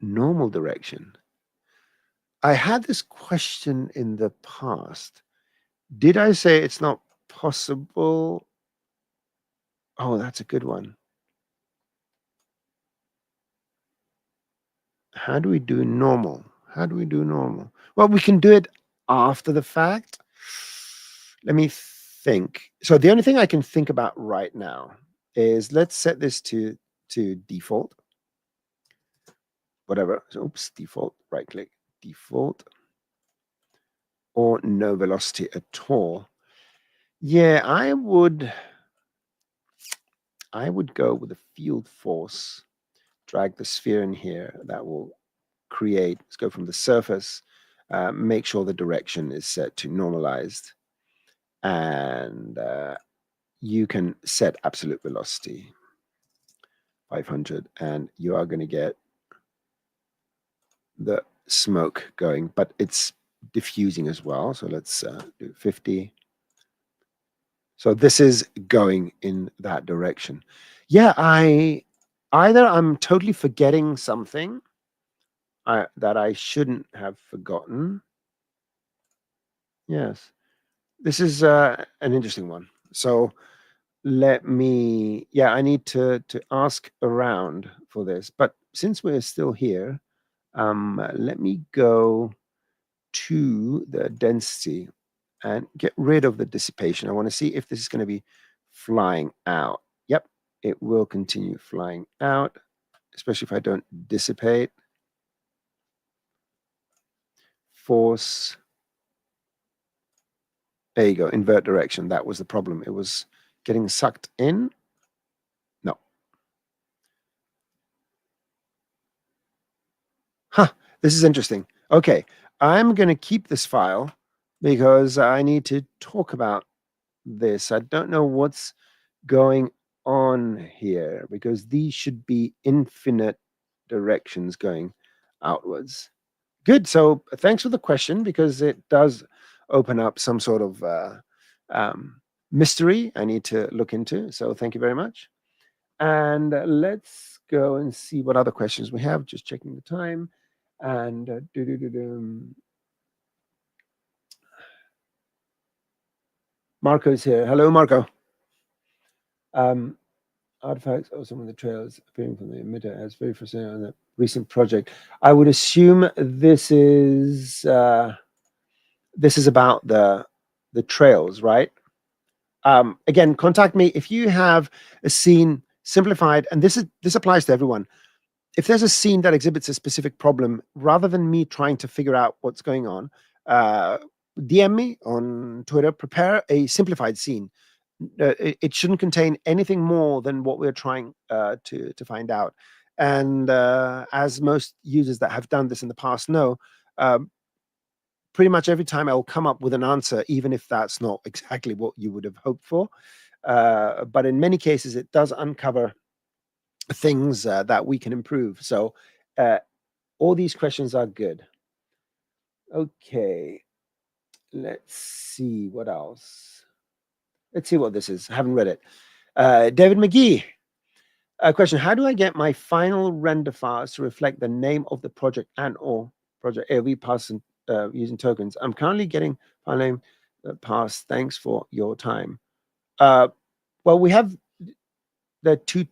S1: Normal direction. I had this question in the past. Did I say it's not possible? Oh, that's a good one. How do we do normal? Well, we can do it after the fact. Let me think. So the only thing I can think about right now is let's set this to default. Whatever. So, oops, default. Right click. Default. Or no velocity at all. Yeah, I would go with the field force. Drag the sphere in here. That will create. Let's go from the surface. Make sure the direction is set to normalized, and you can set absolute velocity 500, and you are going to get the smoke going, but it's diffusing as well. So let's do 50. So this is going in that direction. Yeah, I'm totally forgetting something that I shouldn't have forgotten. Yes, this is an interesting one. So let me, I need to ask around for this. But since we're still here, let me go to the density and get rid of the dissipation. I want to see if this is going to be flying out. Yep, it will continue flying out, especially if I don't dissipate. Force. There you go, invert direction. That was the problem. It was getting sucked in. No. This is interesting. Okay, I'm going to keep this file because I need to talk about this. I don't know what's going on here because these should be infinite directions going outwards. Good. So thanks for the question because it does open up some sort of mystery I need to look into. So thank you very much. And let's go and see what other questions we have. Just checking the time. And Marco's here. Hello, Marco. Artifacts or some of the trails appearing from the emitter as very frustrating on the recent project. I would assume this is about the trails, right? Again, contact me if you have a scene simplified, and this applies to everyone. If there's a scene that exhibits a specific problem, rather than me trying to figure out what's going on, DM me on Twitter. Prepare a simplified scene. It shouldn't contain anything more than what we're trying to find out. And as most users that have done this in the past know, pretty much every time I'll come up with an answer, even if that's not exactly what you would have hoped for. But in many cases, it does uncover things that we can improve. So all these questions are good. Okay, let's see what else. Let's see what this is. I haven't read it. David McGee. A question: how do I get my final render files to reflect the name of the project and or project AOV pass using tokens? I'm currently getting file name pass. Thanks for your time. Well, we have the two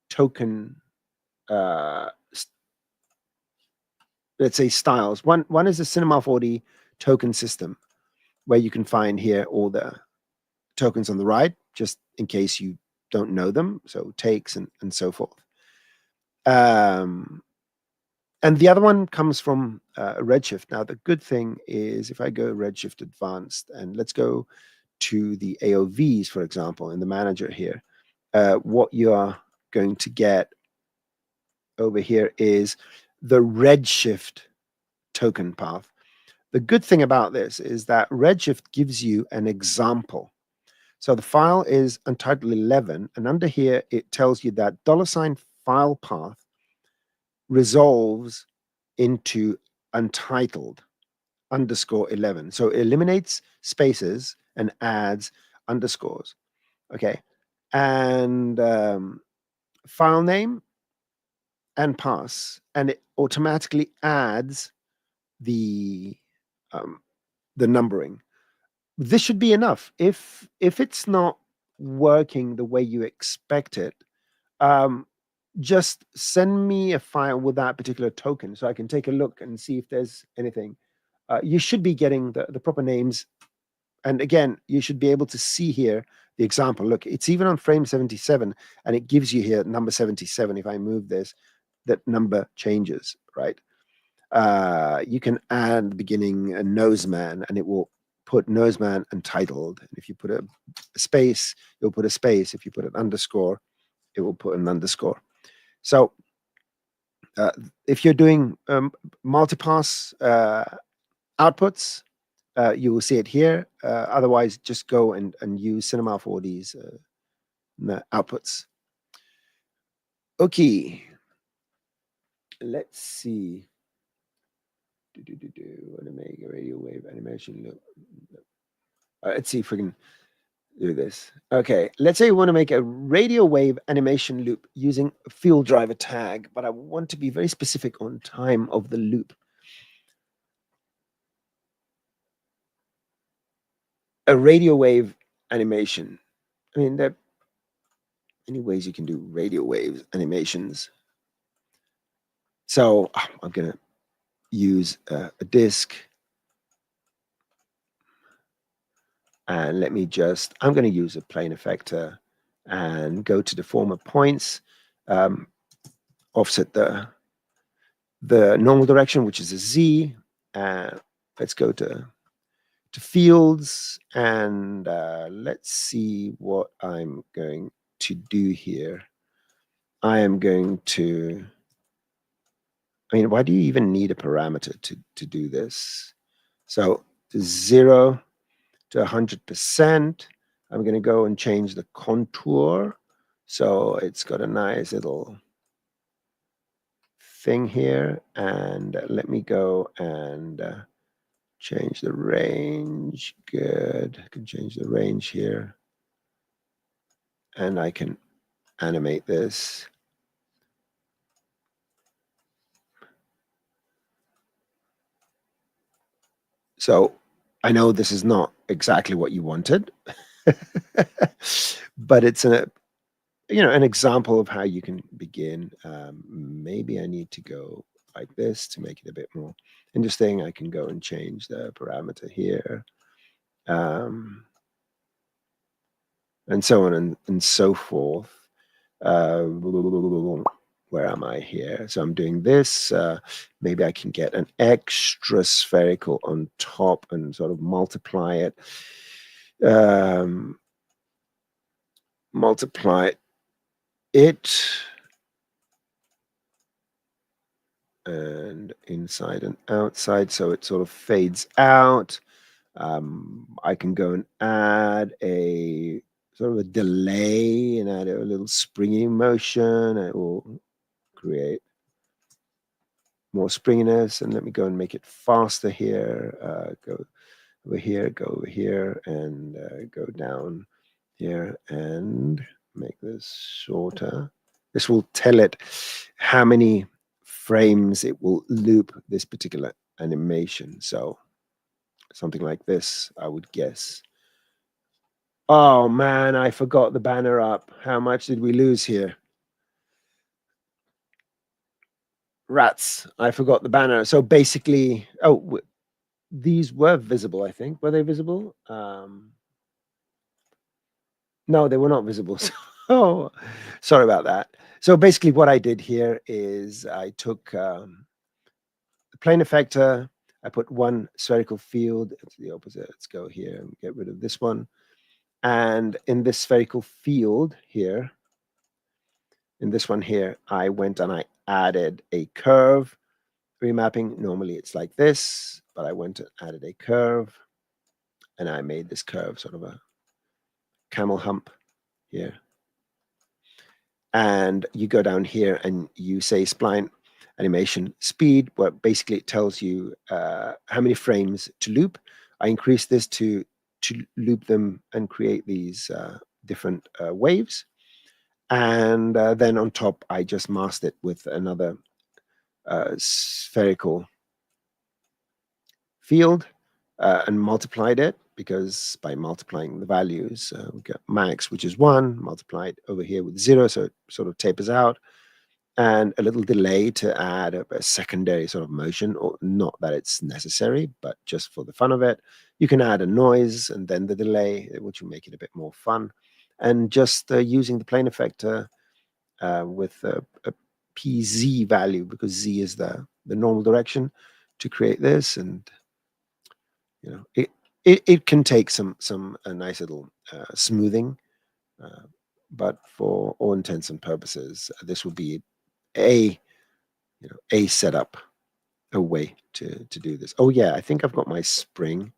S1: token, let's say, styles. One is the Cinema 4D token system, where you can find here all the tokens on the right, just in case you don't know them. So takes and so forth. And the other one comes from Redshift. Now, the good thing is if I go Redshift Advanced, and let's go to the AOVs, for example, in the manager here, what you are going to get over here is the Redshift token path. The good thing about this is that Redshift gives you an example. So the file is untitled 11, and under here, it tells you that $file path resolves into untitled _11. So it eliminates spaces and adds underscores. Okay. And file name and pass, and it automatically adds the numbering. This should be enough. If it's not working the way you expect it, just send me a file with that particular token so I can take a look and see if there's anything. You should be getting the proper names. And again, you should be able to see here the example. Look, it's even on frame 77, and it gives you here number 77. If I move this, that number changes, right? You can add the beginning a Noseman, and it will put Noseman untitled. And if you put a space, it'll put a space. If you put an underscore, it will put an underscore. So if you're doing multipass outputs, you will see it here. Otherwise, just go and use Cinema 4D's outputs. Okay. Let's see. Want to make a radio wave animation loop. Let's see if we can do this. Okay, let's say we want to make a radio wave animation loop using a field driver tag, but I want to be very specific on time of the loop. A radio wave animation. I mean, there are many ways you can do radio waves animations. So I'm going to use a disk. And let me just, I'm going to use a plane effector and go to deformer points, offset the normal direction, which is a Z. And let's go to fields, and let's see what I'm going to do here. I am going to, I mean, why do you even need a parameter to do this? So 0 to 100%. I'm going to go and change the contour. So it's got a nice little thing here. And let me go and change the range. Good. I can change the range here. And I can animate this. So I know this is not exactly what you wanted, but it's an example of how you can begin. Maybe I need to go like this to make it a bit more interesting. I can go and change the parameter here, and so on and so forth. Where am I here? So I'm doing this. Maybe I can get an extra spherical on top and sort of multiply it. Multiply it and inside and outside, so it sort of fades out. I can go and add a sort of a delay and add a little springy motion. It will create more springiness, and let me go and make it faster here. Go over here, and go down here and make this shorter. This will tell it how many frames it will loop this particular animation. So something like this, I would guess. Oh man, I forgot the banner up. How much did we lose here? Rats, I forgot the banner. So basically, oh, these were visible, I think. Were they visible? No, they were not visible. So, sorry about that. So basically what I did here is I took the plane effector, I put one spherical field, it's the opposite. Let's go here and get rid of this one. And in this spherical field here, in this one here, I went and I added a curve remapping. Normally it's like this, but I went and added a curve, and I made this curve sort of a camel hump here. And you go down here and you say spline animation speed, where basically it tells you how many frames to loop. I increased this to loop them and create these different waves. And then on top, I just masked it with another spherical field and multiplied it, because by multiplying the values, we get max, which is 1, multiplied over here with 0, so it sort of tapers out, and a little delay to add a secondary sort of motion, or not that it's necessary, but just for the fun of it. You can add a noise and then the delay, which will make it a bit more fun. And just using the plane effector with a PZ value, because Z is the normal direction, to create this. And you know, it can take some nice little smoothing, but for all intents and purposes, this would be a setup, a way to do this. Oh yeah, I think I've got my spring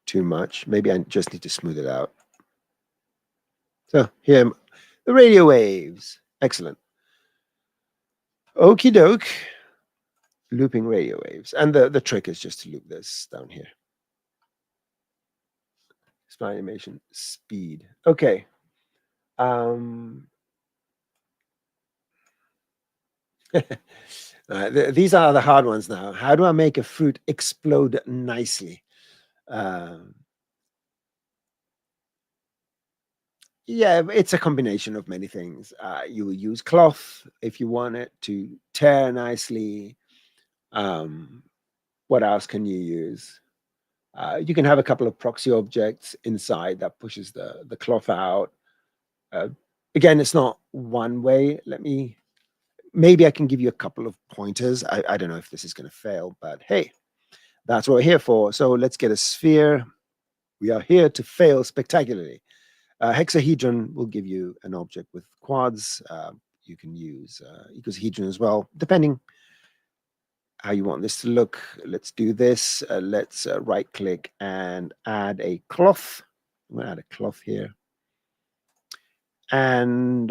S1: too much. Maybe I just need to smooth it out. So here, the radio waves. Excellent. Okie doke. Looping radio waves. And the trick is just to loop this down here. Spline animation speed. Okay. These are the hard ones now. How do I make a fruit explode nicely? Yeah, it's a combination of many things. You will use cloth if you want it to tear nicely. What else can you use? You can have a couple of proxy objects inside that pushes the cloth out. Again, it's not one way. Maybe I can give you a couple of pointers. I don't know if this is going to fail, but hey, that's what we're here for. So let's get a sphere. We are here to fail spectacularly. Hexahedron will give you an object with quads. You can use icosahedron as well, depending how you want this to look. Let's do this. Let's right click and add a cloth. I'm going to add a cloth here. And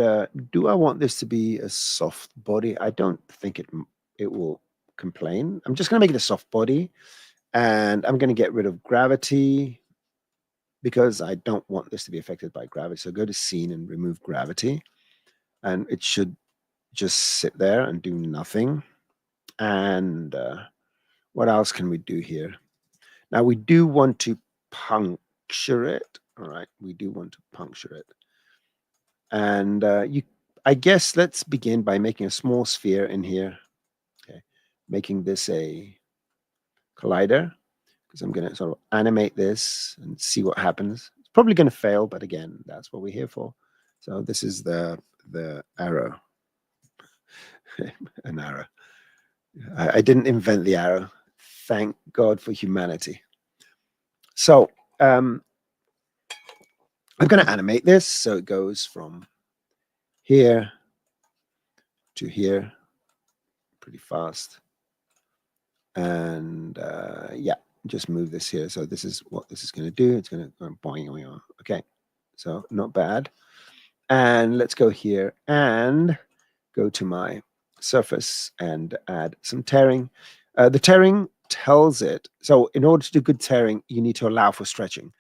S1: do I want this to be a soft body? I don't think it will complain. I'm just going to make it a soft body, and I'm going to get rid of gravity, because I don't want this to be affected by gravity. So go to scene and remove gravity, and it should just sit there and do nothing. And what else can we do here? Now we do want to puncture it. All right, we do want to puncture it. And I guess let's begin by making a small sphere in here. Okay, making this a collider, because I'm going to sort of animate this and see what happens. It's probably going to fail, but again, that's what we're here for. So this is the arrow. An arrow. I didn't invent the arrow. Thank God for humanity. So I'm going to animate this. So it goes from here to here pretty fast. And yeah, just move this here. So this is what this is going to do. It's going to go boing. Okay, so not bad. And let's go here and go to my surface and add some tearing. The tearing tells it, so in order to do good tearing, you need to allow for stretching,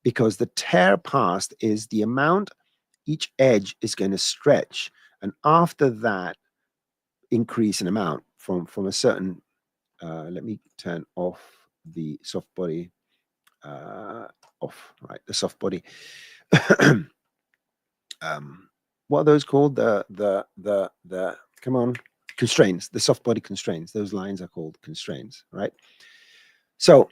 S1: because the tear past is the amount each edge is going to stretch. And after that increase in amount from a certain, let me turn off the soft body, off, right, the soft body. What are those called? The come on, constraints, the soft body constraints. Those lines are called constraints, right? So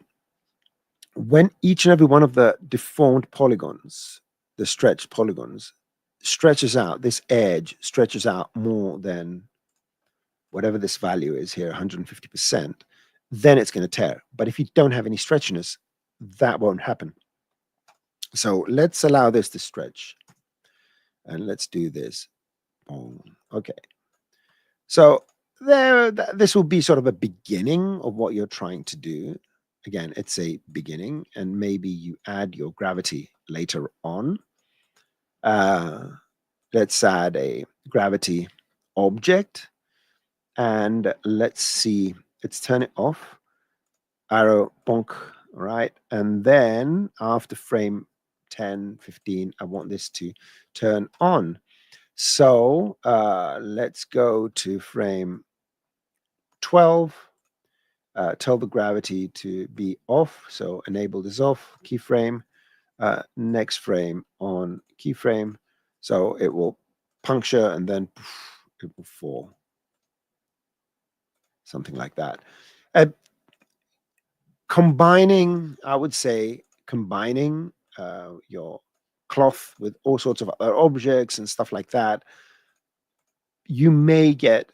S1: when each and every one of the deformed polygons, the stretched polygons, stretches out, this edge stretches out more than whatever this value is here, 150%, then it's going to tear. But if you don't have any stretchiness, that won't happen. So let's allow this to stretch. And let's do this. Boom. Okay. So this will be sort of a beginning of what you're trying to do. Again, it's a beginning, and maybe you add your gravity later on. Let's add a gravity object, and let's see. Let's turn it off. Arrow, bonk, right? And then after frame 10, 15, I want this to turn on. So let's go to frame 12. Tell the gravity to be off. So enabled is off, keyframe. Next frame on keyframe. So it will puncture and then poof, it will fall. Something like that. Combining, I would say, combining your cloth with all sorts of other objects and stuff like that, you may get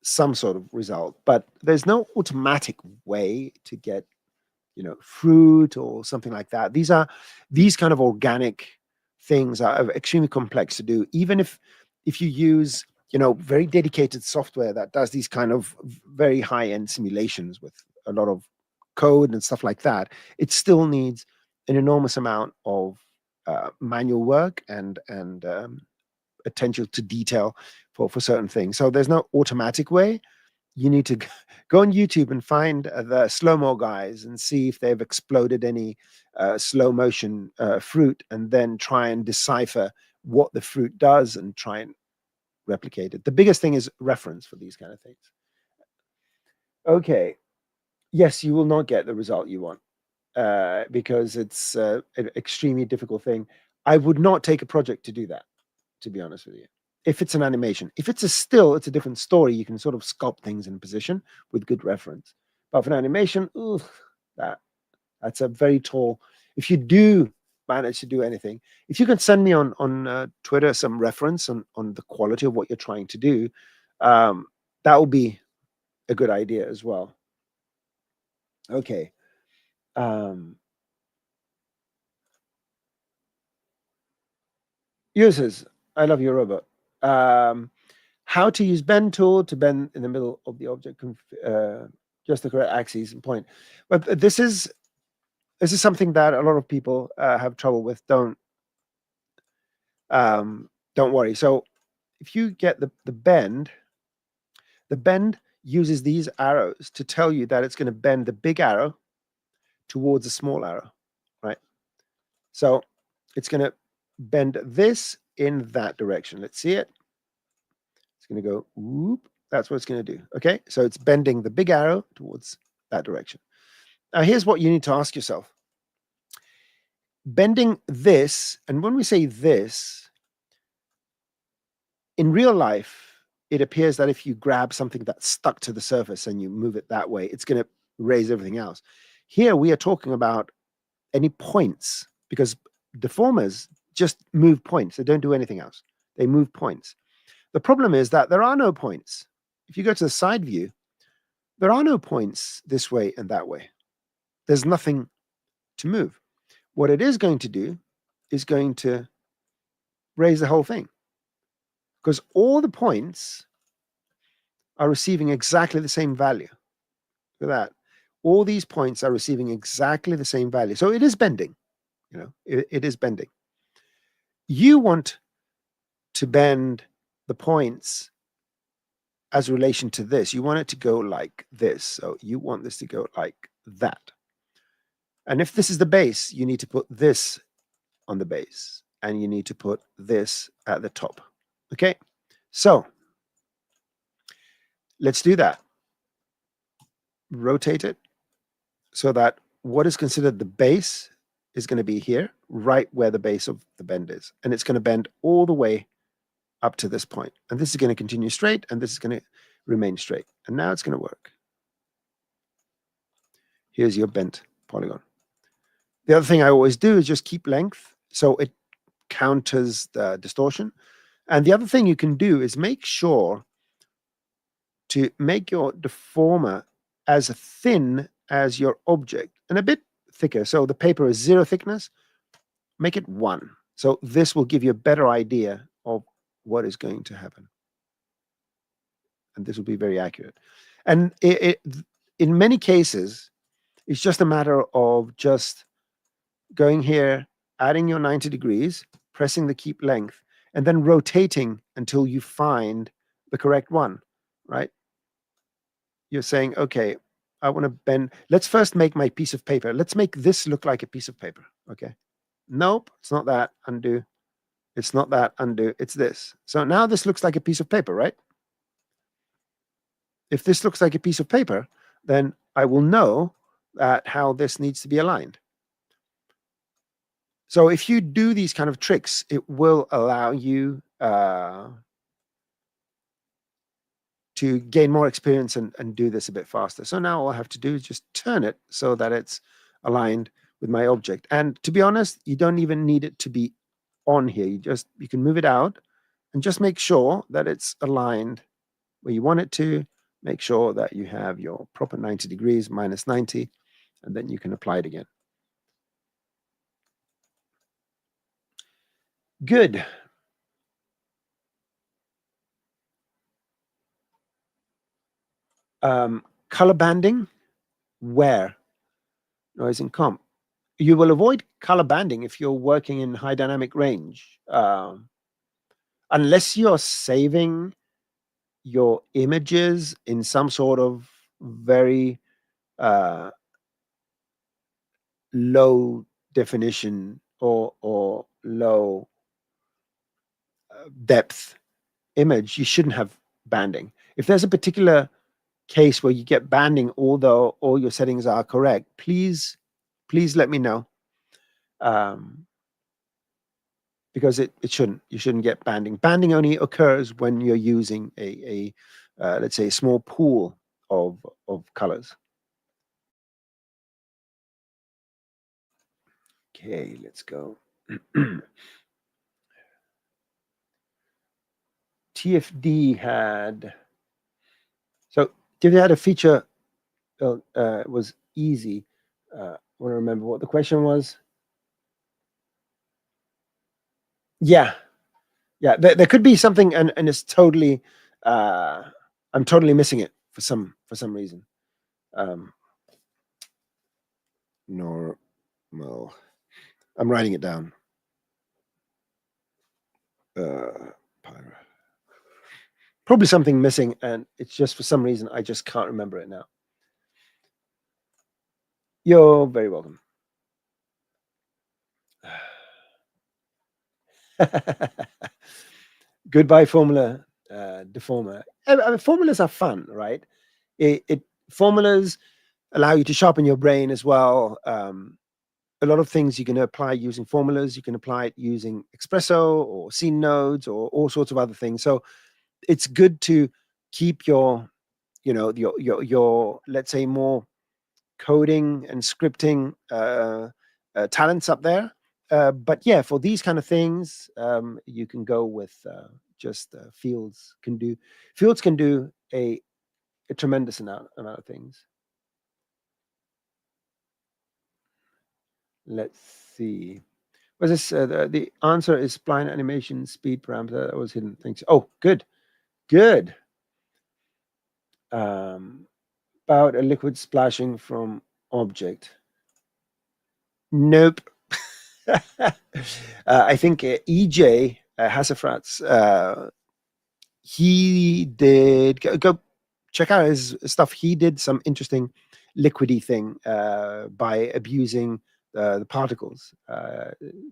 S1: some sort of result, but there's no automatic way to get, fruit or something like that. These kind of organic things are extremely complex to do. Even if you use, very dedicated software that does these kind of very high-end simulations with a lot of code and stuff like that, it still needs an enormous amount of manual work and attention to detail for certain things. So there's no automatic way. You need to go on YouTube and find the slow-mo guys and see if they've exploded any slow motion fruit, and then try and decipher what the fruit does and try and replicate it. The biggest thing is reference for these kind of things. Okay. Yes, you will not get the result you want because it's an extremely difficult thing. I would not take a project to do that, to be honest with you. If it's an animation, if it's a still, it's a different story. You can sort of sculpt things in position with good reference. But for an animation, that's a very tall. If you do manage to do anything, if you can send me on Twitter some reference on the quality of what you're trying to do, that will be a good idea as well. Okay. Users, I love your robot. How to use bend tool to bend in the middle of the object, just the correct axis and point. But this is something that a lot of people have trouble with. Don't worry. So if you get the bend uses these arrows to tell you that it's going to bend the big arrow towards the small arrow, right? So it's going to bend this in that direction. Let's see it. It's going to go, whoop. That's what it's going to do. Okay, so it's bending the big arrow towards that direction. Now, here's what you need to ask yourself. Bending this, and when we say this, in real life, it appears that if you grab something that's stuck to the surface and you move it that way, it's going to raise everything else. Here, we are talking about any points, because deformers just move points. They don't do anything else. They move points. The problem is that there are no points. If you go to the side view, there are no points this way and that way. There's nothing to move. What it is going to do is going to raise the whole thing, because all the points are receiving exactly the same value. Look at that. All these points are receiving exactly the same value. So it is bending. It is bending. You want to bend the points as relation to this. You want it to go like this. So you want this to go like that. And if this is the base, you need to put this on the base, and you need to put this at the top. Okay, so let's do that. Rotate it so that what is considered the base is going to be here, right where the base of the bend is. And it's going to bend all the way up to this point. And this is going to continue straight, and this is going to remain straight. And now it's going to work. Here's your bent polygon. The other thing I always do is just keep length, so it counters the distortion. And the other thing you can do is make sure to make your deformer as thin as your object and a bit thicker. So the paper is 0 thickness, make it 1. So this will give you a better idea of what is going to happen. And this will be very accurate. And in many cases, it's just a matter of just going here, adding your 90 degrees, pressing the keep length, and then rotating until you find the correct one, right? You're saying, okay, I want to bend. Let's first make my piece of paper. Let's make this look like a piece of paper. Okay. Nope, it's not that. Undo. It's not that. Undo. It's this. So now this looks like a piece of paper, right? If this looks like a piece of paper, then I will know that how this needs to be aligned. So if you do these kind of tricks, it will allow you to gain more experience and do this a bit faster. So now all I have to do is just turn it so that it's aligned with my object. And to be honest, you don't even need it to be on here. You can move it out and just make sure that it's aligned where you want it to. Make sure that you have your proper 90 degrees, minus 90, and then you can apply it again. Good. Color banding, where? Noise and comp. You will avoid color banding if you're working in high dynamic range. Unless you're saving your images in some sort of very low definition or low depth image, you shouldn't have banding. If there's a particular case where you get banding, although all your settings are correct, please let me know. Because you shouldn't get banding. Banding only occurs when you're using a let's say a small pool of colors. Okay, let's go. TFD had a feature. It was easy. I want to remember what the question was. Yeah. There could be something, and it's totally. I'm totally missing it for some reason. Normal. I'm writing it down. Pyro. Probably something missing, and it's just for some reason I just can't remember it now. You're very welcome. Goodbye, formula, deformer. Formulas are fun, right? Formulas allow you to sharpen your brain as well. A lot of things you can apply using formulas. You can apply it using espresso or scene nodes or all sorts of other things. So it's good to keep your let's say more coding and scripting talents up there. But yeah, for these kind of things, you can go with just fields can do a tremendous amount of things. Let's see. Was this the answer is spline animation speed parameter that was hidden. Thanks. Oh, good. About a liquid splashing from object. Nope. I think EJ Hassafrat's he did go check out his stuff. He did some interesting liquidy thing by abusing the particles.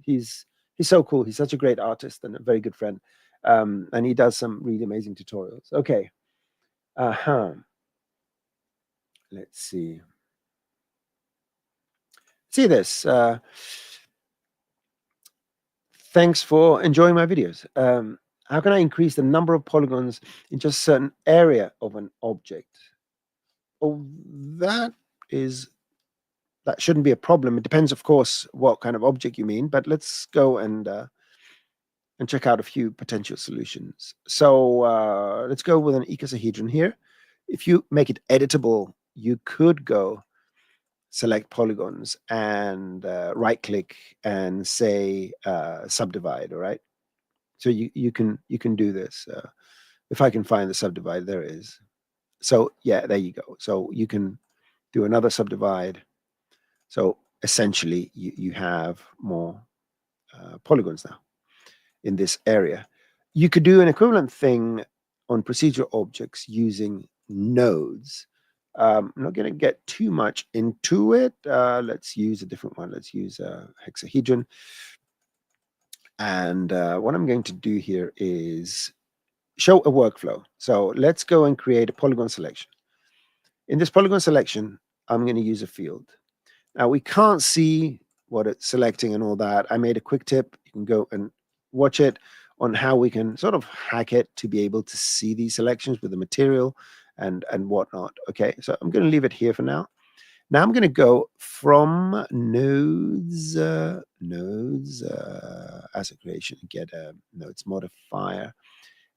S1: He's so cool. He's such a great artist and a very good friend. And he does some really amazing tutorials. Okay. Let's see. See this. Thanks for enjoying my videos. How can I increase the number of polygons in just a certain area of an object? Oh, that shouldn't be a problem. It depends, of course, what kind of object you mean, but let's go and check out a few potential solutions. So let's go with an icosahedron here. If you make it editable, you could go select polygons and right click and say subdivide. All right. So you can do this. If I can find the subdivide, there it is. So yeah, there you go. So you can do another subdivide. So essentially, you have more polygons now in this area. You could do an equivalent thing on procedural objects using nodes. I'm not going to get too much into it. Let's use a different one. Let's use a hexahedron. And what I'm going to do here is show a workflow. So let's go and create a polygon selection. In this polygon selection, I'm going to use a field. Now we can't see what it's selecting and all that. I made a quick tip. You can go and watch it on how we can sort of hack it to be able to see these selections with the material and whatnot. Okay, so I'm going to leave it here for now. Now I'm going to go from nodes, asset creation, get a nodes modifier.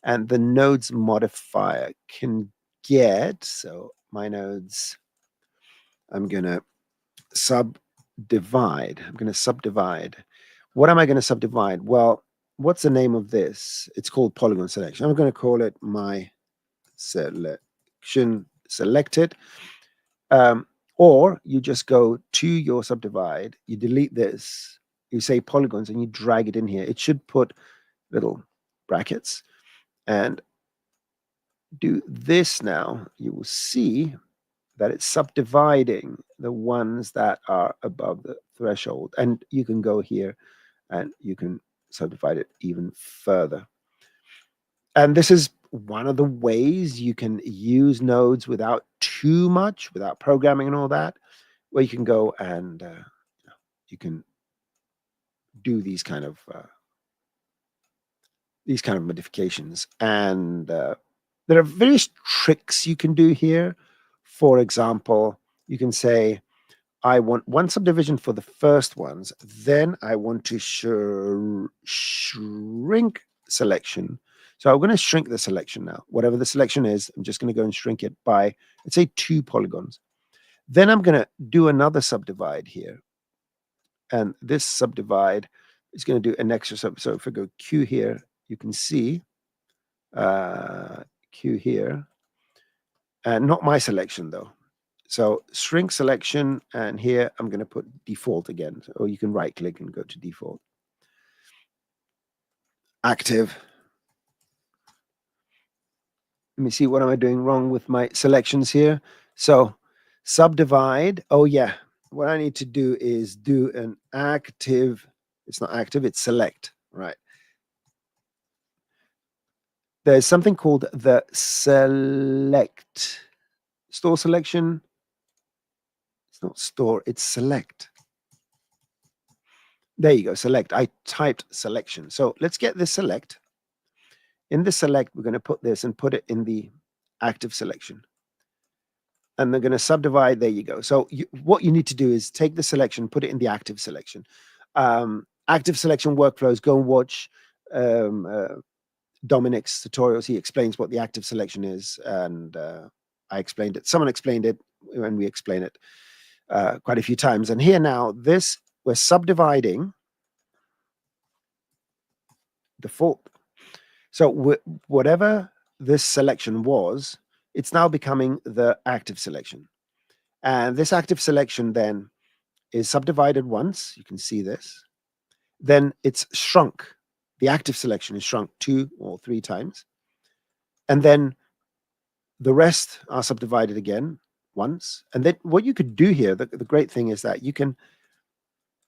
S1: And the nodes modifier can get, so my nodes, I'm going to subdivide. What am I going to subdivide? Well, what's the name of this? It's called polygon selection. I'm going to call it my selection selected. Or you just go to your subdivide, you delete this, you say polygons, and you drag it in here. It should put little brackets and do this now. You will see that it's subdividing the ones that are above the threshold. And you can go here and you can subdivide it even further. And this is one of the ways you can use nodes without too much, without programming and all that, where you can go and you can do these kind of modifications. And there are various tricks you can do here. For example, you can say, I want one subdivision for the first ones, then I want to shrink selection. So I'm going to shrink the selection now. Whatever the selection is, I'm just going to go and shrink it by, let's say, 2 polygons. Then I'm going to do another subdivide here. And this subdivide is going to do an extra sub. So if I go Q here, you can see Q here. And not my selection, though. So shrink selection, and here I'm going to put default again. Or you can right click and go to default. Active. Let me see, what am I doing wrong with my selections here? So subdivide. Oh yeah, what I need to do is do an active. It's not active, it's select, right? There's something called the select. Store selection. It's not store, it's select. There you go, select. I typed selection. So let's get this select. In the select, we're going to put this and put it in the active selection. And they're going to subdivide. There you go. So what you need to do is take the selection, put it in the active selection. Active selection workflows, go and watch Dominic's tutorials. He explains what the active selection is. And I explained it. Someone explained it when we explain it quite a few times. And here now, this, we're subdividing default. So whatever this selection was, it's now becoming the active selection. And this active selection then is subdivided once. You can see this. Then it's shrunk. The active selection is shrunk 2 or 3 times. and then the rest are subdivided again once. And then what you could do here, the great thing is that you can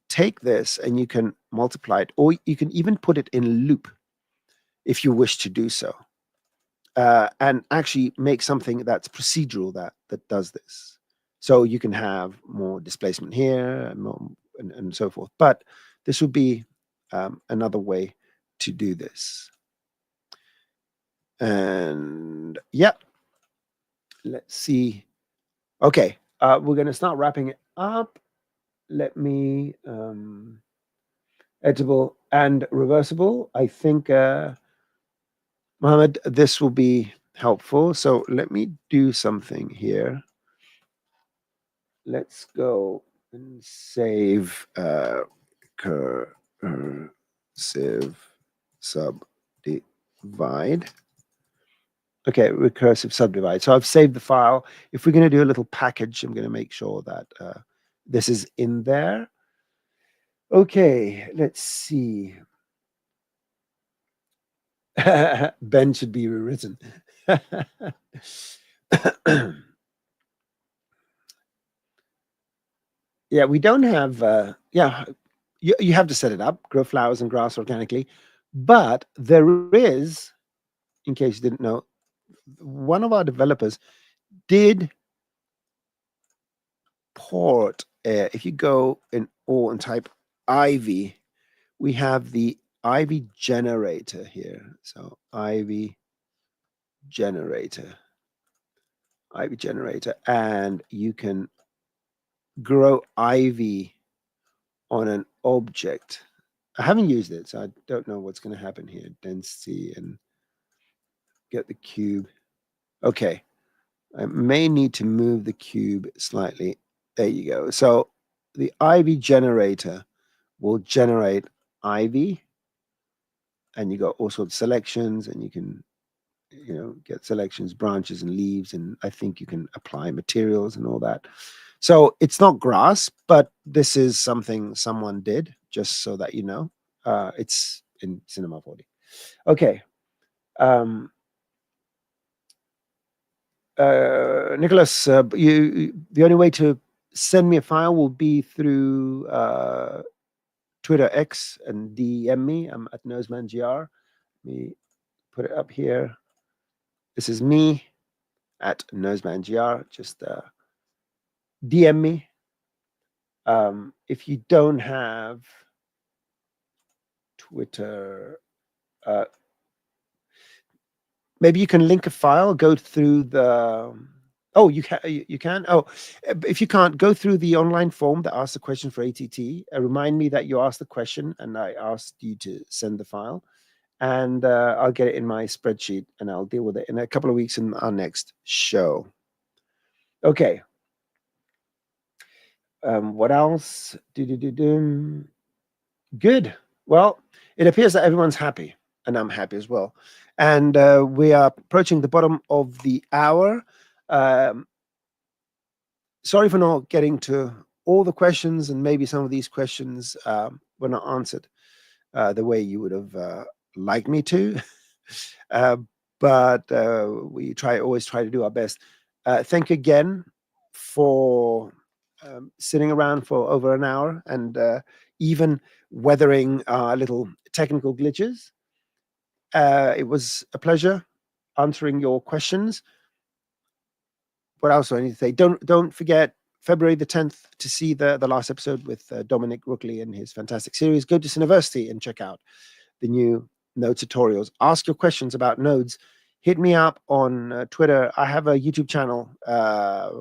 S1: take this and you can multiply it, or you can even put it in loop if you wish to do so, and actually make something that's procedural that does this. So you can have more displacement here and more, and so forth. But this would be another way to do this. And yeah, let's see. Okay, we're going to start wrapping it up. Let me editable and reversible. I think Mohammed, this will be helpful. So let me do something here. Let's go and save cursive subdivide. Okay, recursive subdivide. So I've saved the file. If we're going to do a little package, I'm going to make sure that this is in there. Okay, let's see. Ben should be rewritten. Yeah, we don't have, yeah, you have to set it up, grow flowers and grass organically. But there is, in case you didn't know, one of our developers did port, if you go in all and type Ivy, we have the Ivy generator here. So Ivy generator, and you can grow ivy on an object. I haven't used it, so I don't know what's going to happen here. Density and get the cube. Okay, I may need to move the cube slightly. There you go. So the ivy generator will generate ivy, and you got all sorts of selections, and you can, get selections, branches, and leaves, and I think you can apply materials and all that. So it's not grass, but this is something someone did, just so that you know. It's in Cinema 4D. Okay. Nicholas, the only way to send me a file will be through Twitter X and DM me. I'm at NosemanGR. Let me put it up here. This is me at NosemanGR. Just DM me. If you don't have Twitter, maybe you can link a file, go through the. Oh, you can. You can. Oh, if you can't, go through the online form that asks the question for ATT. Remind me that you asked the question, and I asked you to send the file, and I'll get it in my spreadsheet, and I'll deal with it in a couple of weeks in our next show. Okay. What else? Good. Well, it appears that everyone's happy, and I'm happy as well. And we are approaching the bottom of the hour. Sorry for not getting to all the questions, and maybe some of these questions were not answered the way you would have liked me to. But we always try to do our best. Thank you again for sitting around for over an hour and even weathering our little technical glitches. It was a pleasure answering your questions. What else do I need to say? Don't forget February the 10th to see the last episode with Dominic Rookley and his fantastic series. Go to Cineversity and check out the new node tutorials. Ask your questions about nodes. Hit me up on Twitter. I have a YouTube channel,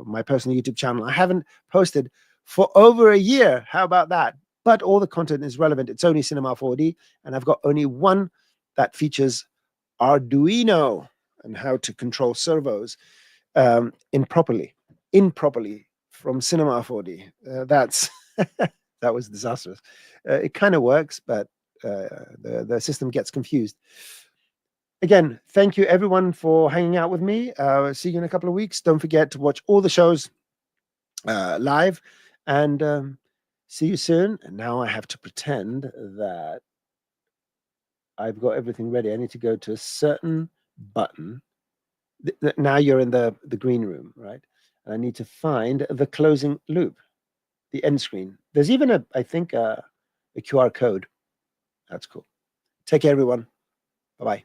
S1: my personal YouTube channel. I haven't posted for over a year. How about that? But all the content is relevant. It's only Cinema 4D, and I've got only one that features Arduino and how to control servos improperly from Cinema 4D. That's that was disastrous. It kind of works, but the system gets confused. Again, thank you everyone for hanging out with me. See you in a couple of weeks. Don't forget to watch all the shows live, and see you soon. And now I have to pretend that I've got everything ready. I need to go to a certain button Now you're in the green room, right? And I need to find the closing loop, the end screen. There's even I think a QR code. That's cool. Take care, everyone. Bye-bye.